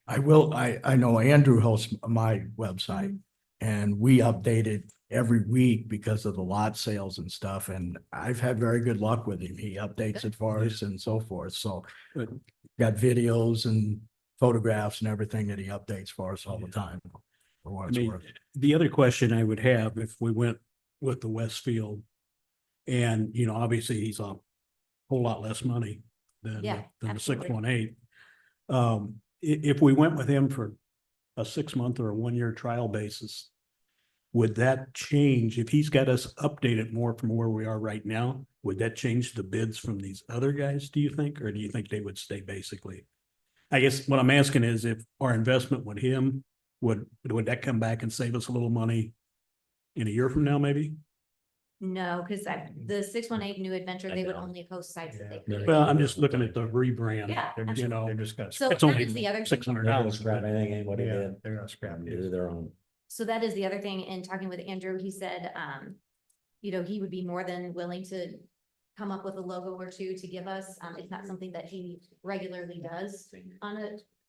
I know Andrew hosts my website and we update it every week because of the lot sales and stuff. And I've had very good luck with him. He updates it for us and so forth. So Good. got videos and photographs and everything that he updates for us all the time. For what I it's mean, worth. the other question I would have if we went with the Westfield. And, you know, obviously he's a whole lot less money than, Yeah, than the absolutely. 618. If we went with him for a 6-month or a 1-year trial basis. Would that change if he's got us updated more from where we are right now? Would that change the bids from these other guys, do you think, or do you think they would stay basically? I guess what I'm asking is if our investment with him, would that come back and save us a little money in a year from now, maybe? No, because the 618 New Adventure, I they would know. only host sites that they. Yeah. create. Well, I'm just looking at the rebrand, Yeah, you know, They're just gonna. So it's that only is the other thing. $600. anything anybody Yeah, they're gonna scrap it. Do their own. So that is the other thing in talking with Andrew, he said, you know, he would be more than willing to come up with a logo or two to give us. It's not something that he regularly does on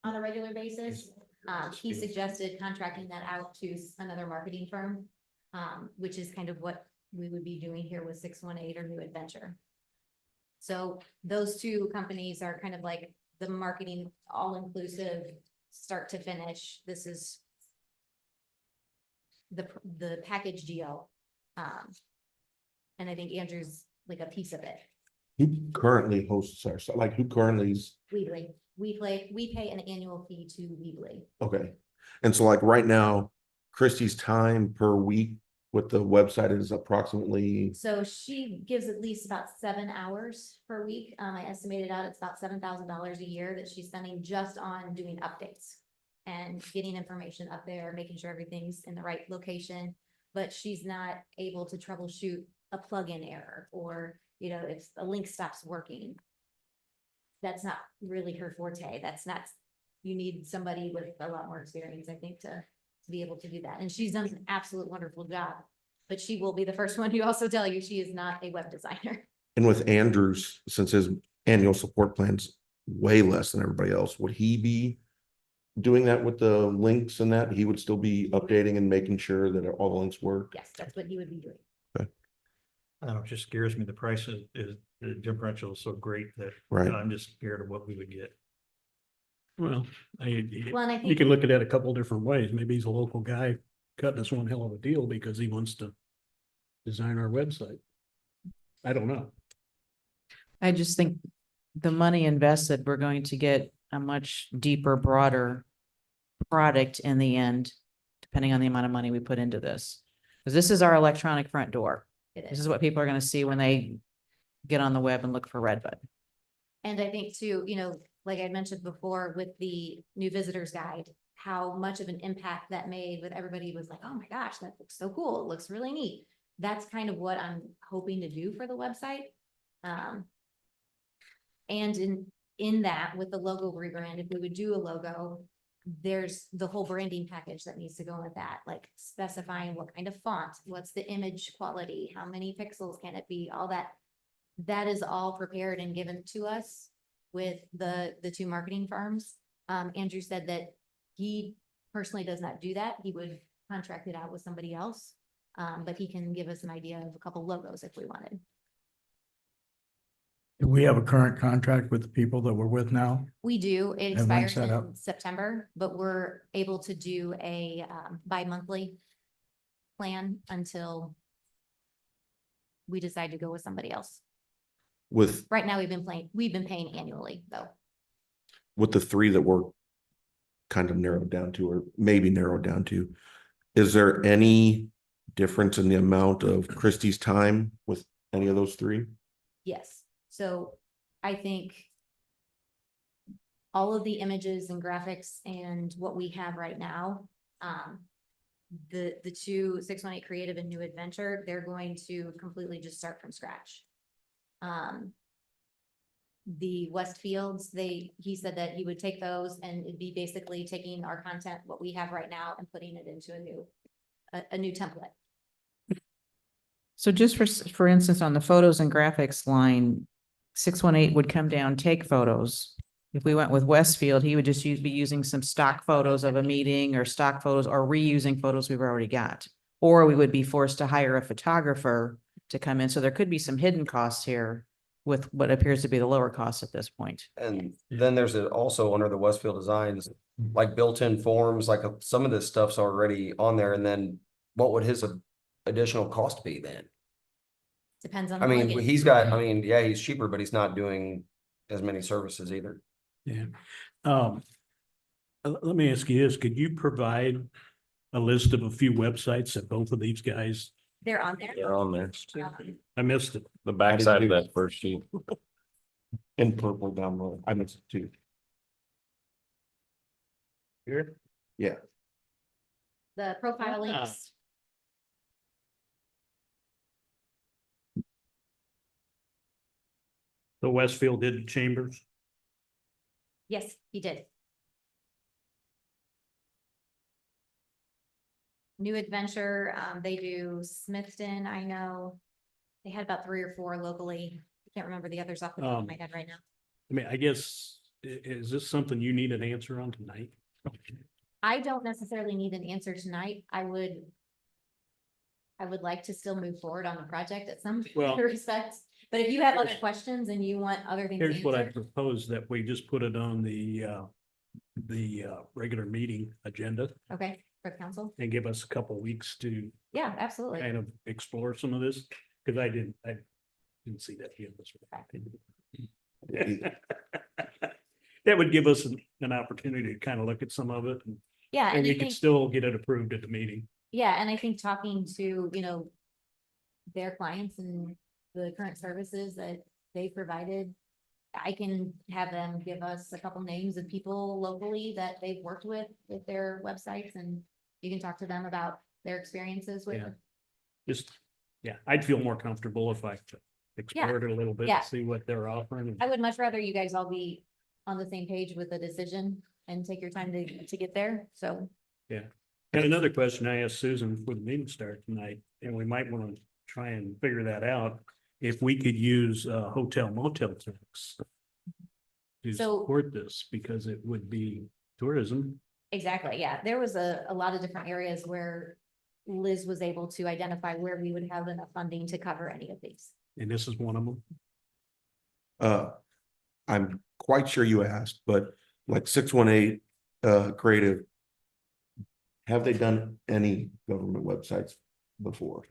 a regular basis. He suggested contracting that out to another marketing firm, which is kind of what we would be doing here with 618 or New Adventure. So those two companies are kind of like the marketing, all-inclusive, start to finish. This is the package deal. And I think Andrew's like a piece of it. Who currently hosts our site? Like who currently's, Weebly, we pay an annual fee to Weebly. okay. And so like right now, Christie's time per week with the website is approximately, So she gives at least about 7 hours per week. I estimated out it's about $7,000 a year that she's spending just on doing updates and getting information up there, making sure everything's in the right location. But she's not able to troubleshoot a plugin error or, you know, if a link stops working. that's not really her forte. That's not, you need somebody with a lot more experience, I think, to be able to do that. And she's done an absolute wonderful job. But she will be the first one to also tell you she is not a web designer. And with Andrews, since his annual support plan's way less than everybody else, would he be doing that with the links and that? He would still be updating and making sure that all the links work? Yes, that's what he would be doing. I don't know, it just scares me. The price is the differential is so great that Right. I'm just scared of what we would get. Well, Well, and I you think, can look at it a couple different ways. Maybe he's a local guy cutting us one hell of a deal because he wants to design our website. I don't know. I just think the money invested, we're going to get a much deeper, broader product in the end, depending on the amount of money we put into this. Because this is our electronic front door. it This is. is what people are going to see when they get on the web and look for Redbud. And I think too, you know, like I mentioned before with the new visitors guide, how much of an impact that made with everybody was like, oh my gosh, that looks so cool. It looks really neat. That's kind of what I'm hoping to do for the website. And in that, with the logo rebrand, if we would do a logo, there's the whole branding package that needs to go with that, like specifying what kind of font, what's the image quality, how many pixels can it be, all that. That is all prepared and given to us with the two marketing firms. Andrew said that he personally does not do that. He would contract it out with somebody else. But he can give us an idea of a couple logos if we wanted. Do we have a current contract with the people that we're with now? We do, it Have one expires set up. in September, but we're able to do a bi-monthly plan until we decide to go with somebody else. With Right now, we've been paying annually though. the three that we're kind of narrowed down to, or maybe narrowed down to, is there any difference in the amount of Christie's time with any of those three? Yes, so I think all of the images and graphics and what we have right now, the two 618 Creative and New Adventure, they're going to completely just start from scratch. The Westfields, he said that he would take those and it'd be basically taking our content, what we have right now, and putting it into a new template. So just for instance, on the photos and graphics line, 618 would come down, take photos. If we went with Westfield, he would just be using some stock photos of a meeting or stock photos or reusing photos we've already got. Or we would be forced to hire a photographer to come in. So there could be some hidden costs here with what appears to be the lower cost at this point. And then there's also under the Westfield Designs, like built-in forms, like some of this stuff's already on there. And then what would his additional cost be then? Depends on. I the mean, plugin. yeah, he's cheaper, but he's not doing as many services either. Yeah. Let me ask you this, could you provide a list of a few websites that both of these guys, They're on there. They're on there. I missed it. The backside of that first sheet. In purple down below. I missed it too. Here? Yeah. The profile links. The Westfield did the Chambers. Yes, he did. New Adventure, they do Smithton, I know. They had about 3 or 4 locally. I can't remember the others off the top of my head right now. I mean, I guess, is this something you need an answer on tonight? I don't necessarily need an answer tonight. I would like to still move forward on the project at some Well- respect. But if you have other questions and you want other things Here's what I answered, propose, that we just put it on the regular meeting agenda okay, for council? and give us a couple of weeks to Yeah, absolutely. kind of explore some of this, because I didn't see that here. That would give us an opportunity to kind of look at some of it, Yeah, and and we I could think, still get it approved at the meeting. yeah, and I think talking to, their clients and the current services that they provided, I can have them give us a couple names of people locally that they've worked with their websites, and you can talk to them about their experiences with Yeah. Just, yeah, I'd feel more comfortable if explore it a little bit, Yeah. see what they're offering. I would much rather you guys all be on the same page with the decision and take your time to get there, so. And another question I asked Susan before the meeting started tonight, and we might want to try and figure that out. If we could use hotel motel tax to So- support this, because it would be tourism. Exactly, yeah. There was a lot of different areas where Liz was able to identify where we would have enough funding to cover any of these. And this is one of them. I'm quite sure you asked, but like 618 Creative. Have they done any government websites before?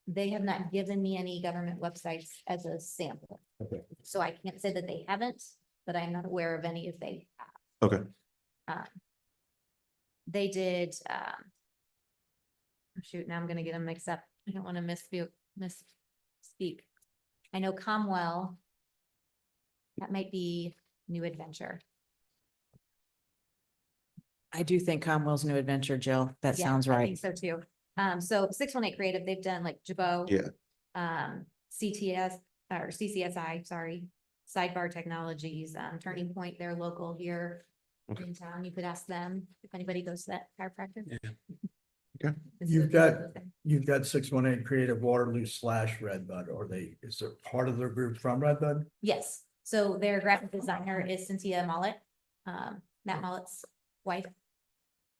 They have not given me any government websites as a sample. Okay. So I can't say that they haven't, but I'm not aware of any if they have. Okay, They did, oh, shoot, now I'm gonna get them mixed up. I don't want to misspeak. I know Comwell. That might be New Adventure. I do think Comwell's New Adventure, Jill. That Yeah, sounds I right. think so too. So 618 Creative, they've done like Jabot. Yeah. CTS or CCSI, sorry, Sidebar Technologies, Turning Point, they're local here Okay. in town. You could ask them if anybody goes to that chiropractor. Yeah. Okay. You've got 618 Creative Waterloo / Redbud. Is there part of their group from Redbud? Yes, so their graphic designer is Cynthia Mollett, Matt Mollett's wife.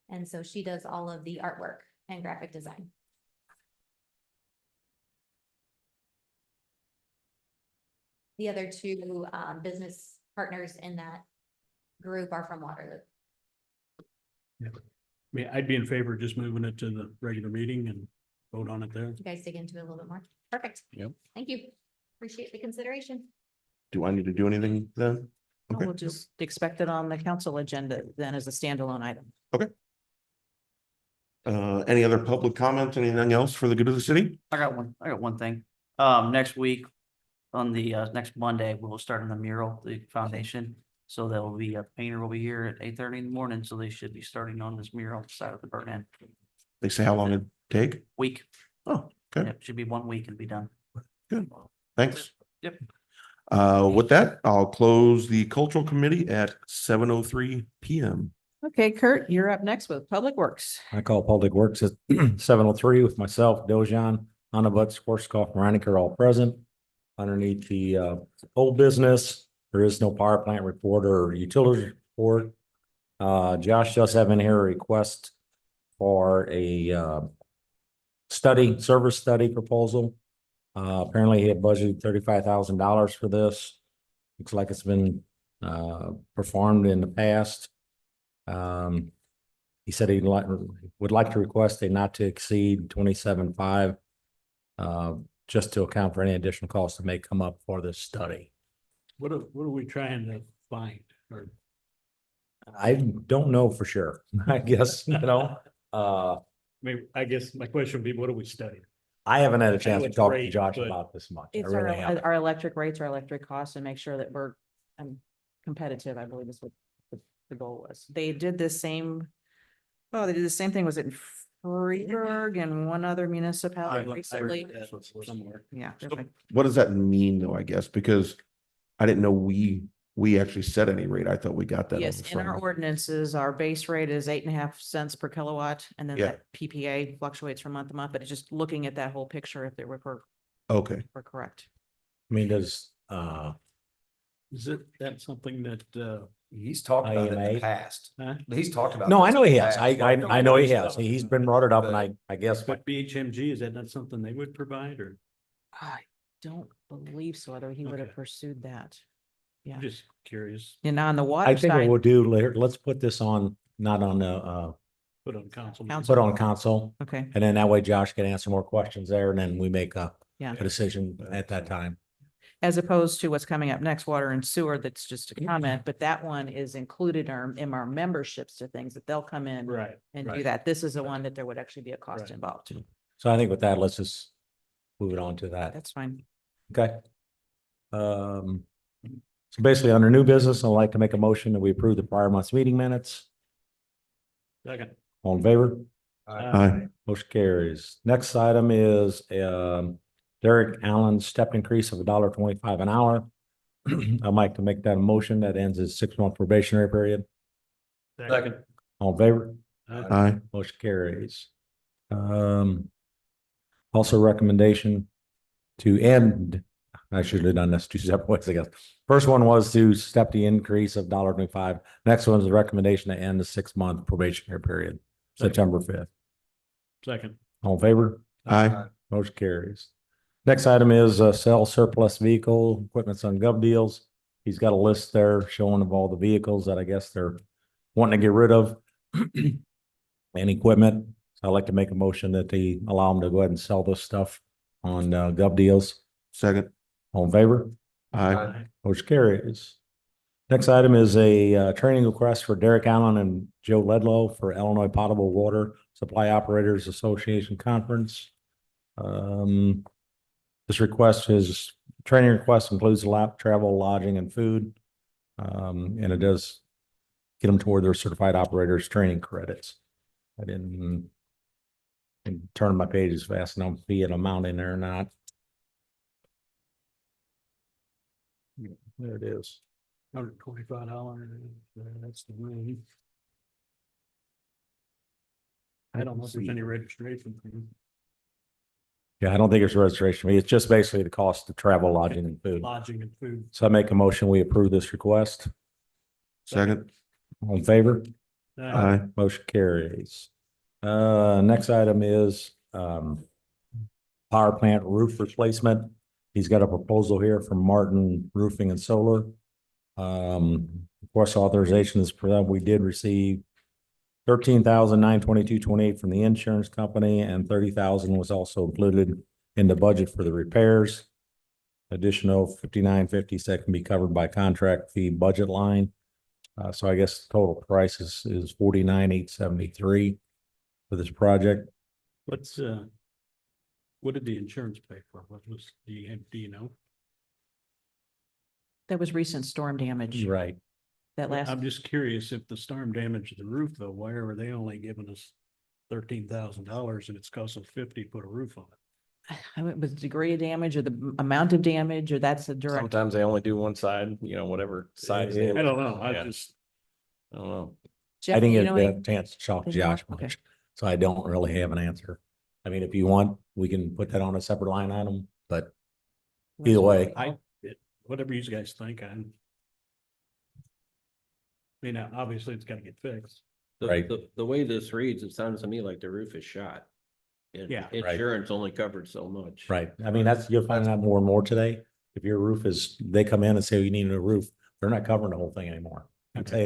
And so she does all of the artwork and graphic design. The other two business partners in that group are from Waterloo. I mean, I'd be in favor of just moving it to the regular meeting and vote on it there. You guys dig into it a little bit more. Perfect. Yep. Thank you. Appreciate the consideration. do I need to do anything then? Okay. We'll just expect it on the council agenda then as a standalone item. Any other public comments, anything else for the good of the city? I got one thing. Next week, on the next Monday, we'll start on the mural, the foundation. So there will be a painter will be here at 8:30 in the morning, so they should be starting on this mural side of the burn end They say how long it take? week. Oh, okay, Yep, should be 1 week and be done. good. Thanks. Yep. With that, I'll close the cultural committee at 7:03 PM. Okay, Kurt, you're up next with Public Works. I call Public Works at 7:03 with myself, Dojan, Honabut, Schwarzkopf, Reinicker, all present. Underneath the old business, there is no power plant report or utility report. Josh does have in here a request for a service study proposal. Apparently he had budgeted $35,000 for this. Looks like it's been performed in the past. He said would like to request a not to exceed 27.5 just to account for any additional costs that may come up for this study. What are we trying to find? Or I don't know for sure. I guess, I mean, I guess my question would be, what are we studying? I haven't had a chance to it's talk to great, Josh but about this much. I It's really haven't. our electric rates, our electric costs, and make sure that we're competitive, I believe is what the goal was. They did the same, they did the same thing. Was it in Freeburg and one other municipality recently? Somewhere. Yeah. So what does that mean though, I guess? Because I didn't know we actually set any rate. I thought we got that. Yes, in our ordinances, our base rate is 8.5 cents per kilowatt, and then Yeah. that PPA fluctuates from month to month, but it's just looking at that whole picture if they were Okay, correct. I mean, does, Is that something that, He's talked about it in IMA. the past. huh? He's talked about. no, I this know in he the has. past. I know he has. He's been brought it up and I guess. But BHMG, is that not something they would provide or I don't believe so, other he would have Okay. pursued that. Yeah. I'm just curious, And on the water I think what side, we'll do later, let's put this on, not on the, put on council. Council. put on council. okay, And then that way Josh can answer more questions there and then we make a Yeah. decision at that time. as opposed to what's coming up next, water and sewer, that's just a comment, but that one is included in our memberships to things that they'll come in Right. and do right. that. This is the one that there would actually be a cost Right. involved. So I think with that, let's just move it on to that. That's fine. Okay. So basically under new business, I'd like to make a motion that we approve the prior month's meeting minutes. Second. All in favor? Aye. Motion carries. Next item is Derek Allen step increase of $1.25 an hour. I'd like to make that a motion that ends his 6-month probationary period. Second. All in favor? Aye. Motion carries. Also recommendation to end, I should have done this two separate ways, I guess. First one was to step the increase of $1.25. Next one is the recommendation to end the 6-month probationary period, September 5th. Second. All in favor? Aye. Motion carries. Next item is sell surplus vehicle, equipment's on Gov Deals. He's got a list there showing of all the vehicles that I guess they're wanting to get rid of. And equipment. So I'd like to make a motion that they allow them to go ahead and sell this stuff on Gov Deals. Second. All in favor? Aye. Motion carries. Next item is a training request for Derek Allen and Joe Ledlow for Illinois Potable Water Supply Operators Association Conference. This training request includes travel, lodging, and food. And it does get them toward their certified operators training credits. I didn't turn my pages fast enough to see an amount in there or not. There it is. $125. That's the room. I don't know if there's any registration fee. Yeah, I don't think it's a registration fee. It's just basically the cost of travel, lodging, and food. Lodging and food. So I make a motion, we approve this request. Second. All in favor? Aye. Motion carries. Next item is power plant roof replacement. He's got a proposal here from Martin Roofing and Solar. Of course, authorization is for them. We did receive $13,922.28 from the insurance company, and $30,000 was also included in the budget for the repairs. Additional $59.50 that can be covered by contract fee budget line. So I guess the total price is $49,873 for this project. What's what did the insurance pay for? What was do you know? That was recent storm damage. Right. That last, I'm just curious if the storm damaged the roof though, why are they only giving us $13,000 and it's costing $50 to put a roof on it? it was degree of damage or the amount of damage, or that's a direct. Sometimes they only do one side, whatever side. I don't know. Yeah. I don't know. Jeff, I didn't you get know a any- chance to talk to Did you not? Josh Okay. much, so I don't really have an answer. I mean, if you want, we can put that on a separate line item, but either way, Whatever you guys think, I mean, obviously it's gotta get fixed. Right. The way this reads, it sounds to me like the roof is shot. And Yeah. Right. insurance only covered so much. right. I mean, you'll find out more and more today. If your roof they come in and say, you need a new roof, they're not covering the whole thing anymore. I can tell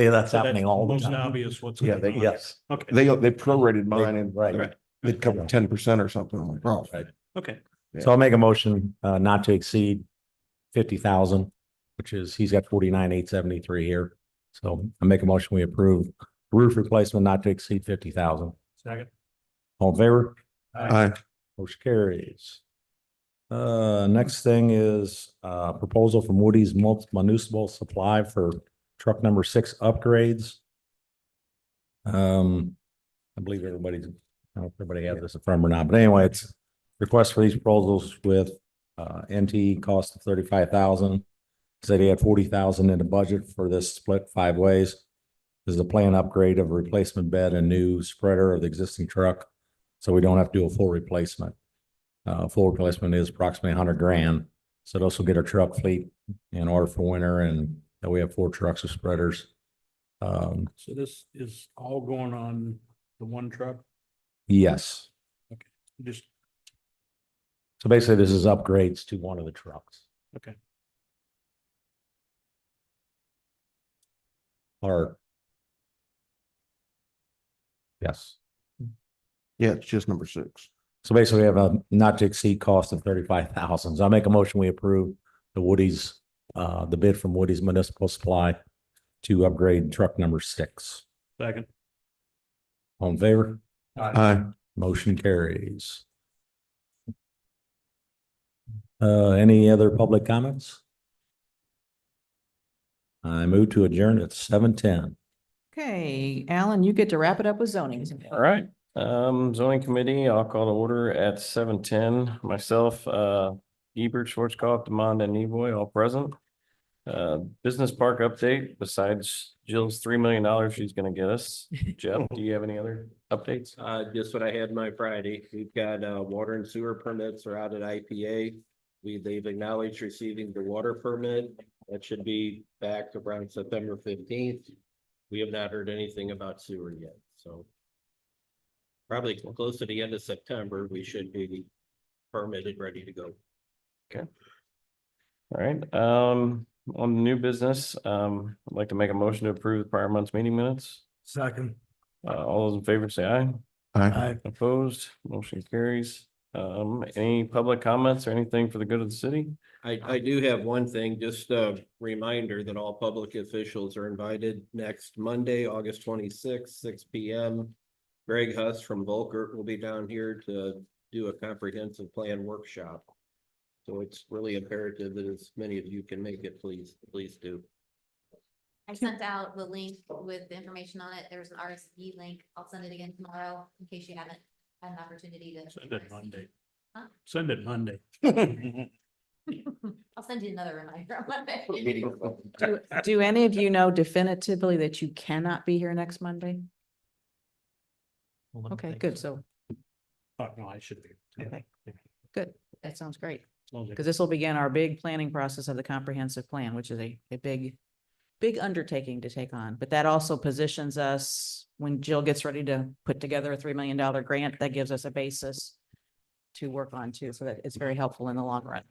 you that's So happening all the most time. obvious what's Yeah, going on. Yes, Okay, They prorated mine and right. they covered 10% or something. I'm like, oh. Right. okay. So I'll make a motion not to exceed 50,000, which is, he's got 49,873 here. So I make a motion, we approve roof replacement not to exceed 50,000. Second. All in favor? Aye. Motion carries. Next thing is proposal from Woody's Municipal Supply for truck number 6 upgrades. I believe everybody's, I don't know if everybody has this in front or not, but anyway, it's request for these proposals with NT cost of 35,000. Said he had 40,000 in the budget for this split 5 ways. This is a planned upgrade of a replacement bed and new spreader of the existing truck, so we don't have to do a full replacement. Full replacement is approximately $100,000. So this will get our truck fleet in order for winter, and that we have 4 trucks with spreaders. So this is all going on the one truck? Yes. Just, So basically, this is upgrades to one of the trucks. okay. Or yes. Yeah, it's just number 6. So basically, we have a not to exceed cost of 35,000. So I make a motion, we approve the Woody's, the bid from Woody's Municipal Supply to upgrade truck number 6. Second. All in favor? Aye. Motion carries. Any other public comments? I move to adjourn at 7:10. Okay, Alan, you get to wrap it up with zoning. All right. Zoning committee, I'll call to order at 7:10. Myself, Ebert, Schwarzkopf, Demond, and Nevoy, all present. Business park update, besides Jill's $3 million she's gonna get us. Jeff, do you have any other updates? Just what I had my Friday. We've got, water and sewer permits are out at IPA. They've acknowledged receiving the water permit. That should be back around September 15th. We have not heard anything about sewer yet, so. Probably close to the end of September, we should be permitted, ready to go. All right, on the new business, I'd like to make a motion to approve the prior month's meeting minutes. Second. All those in favor say aye. Aye. Opposed, motion carries. Any public comments or anything for the good of the city? I do have one thing, just a reminder that all public officials are invited next Monday, August 26th, 6 p.m. Greg Huss from Volker will be down here to do a comprehensive plan workshop. So it's really imperative that as many of you can make it, please do. I sent out the link with the information on it. There's an RSVP link. I'll send it again tomorrow in case you haven't had an opportunity to. Send it Monday. Huh? Send it Monday. I'll send you another reminder on Monday. Do any of you know definitively that you cannot be here next Monday? Okay, good. So, Oh, no, I should be. okay, good. That sounds great. As long as Because this will begin our big planning process of the comprehensive plan, which is a big undertaking to take on. But that also positions us, when Jill gets ready to put together a $3 million grant, that gives us a basis to work on too. So that it's very helpful in the long run.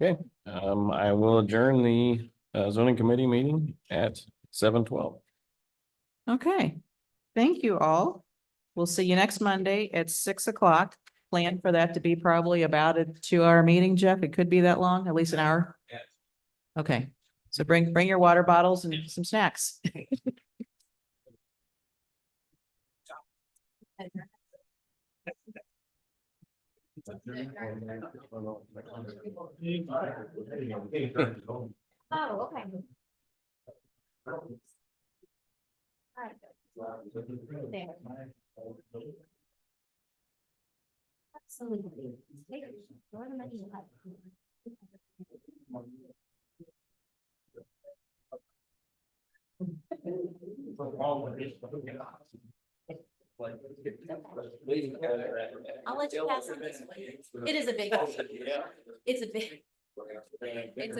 Okay, I will adjourn the zoning committee meeting at 7:12. Okay, thank you all. We'll see you next Monday at 6 o'clock. Plan for that to be probably about a 2-hour meeting, Jeff. It could be that long, at least an hour. Yes. Okay, so bring your water bottles and some snacks. Oh, okay. All right. There. Absolutely. Take it. Enjoy the money you have. I'll let you pass it this way. It is a big. It's a big. It's a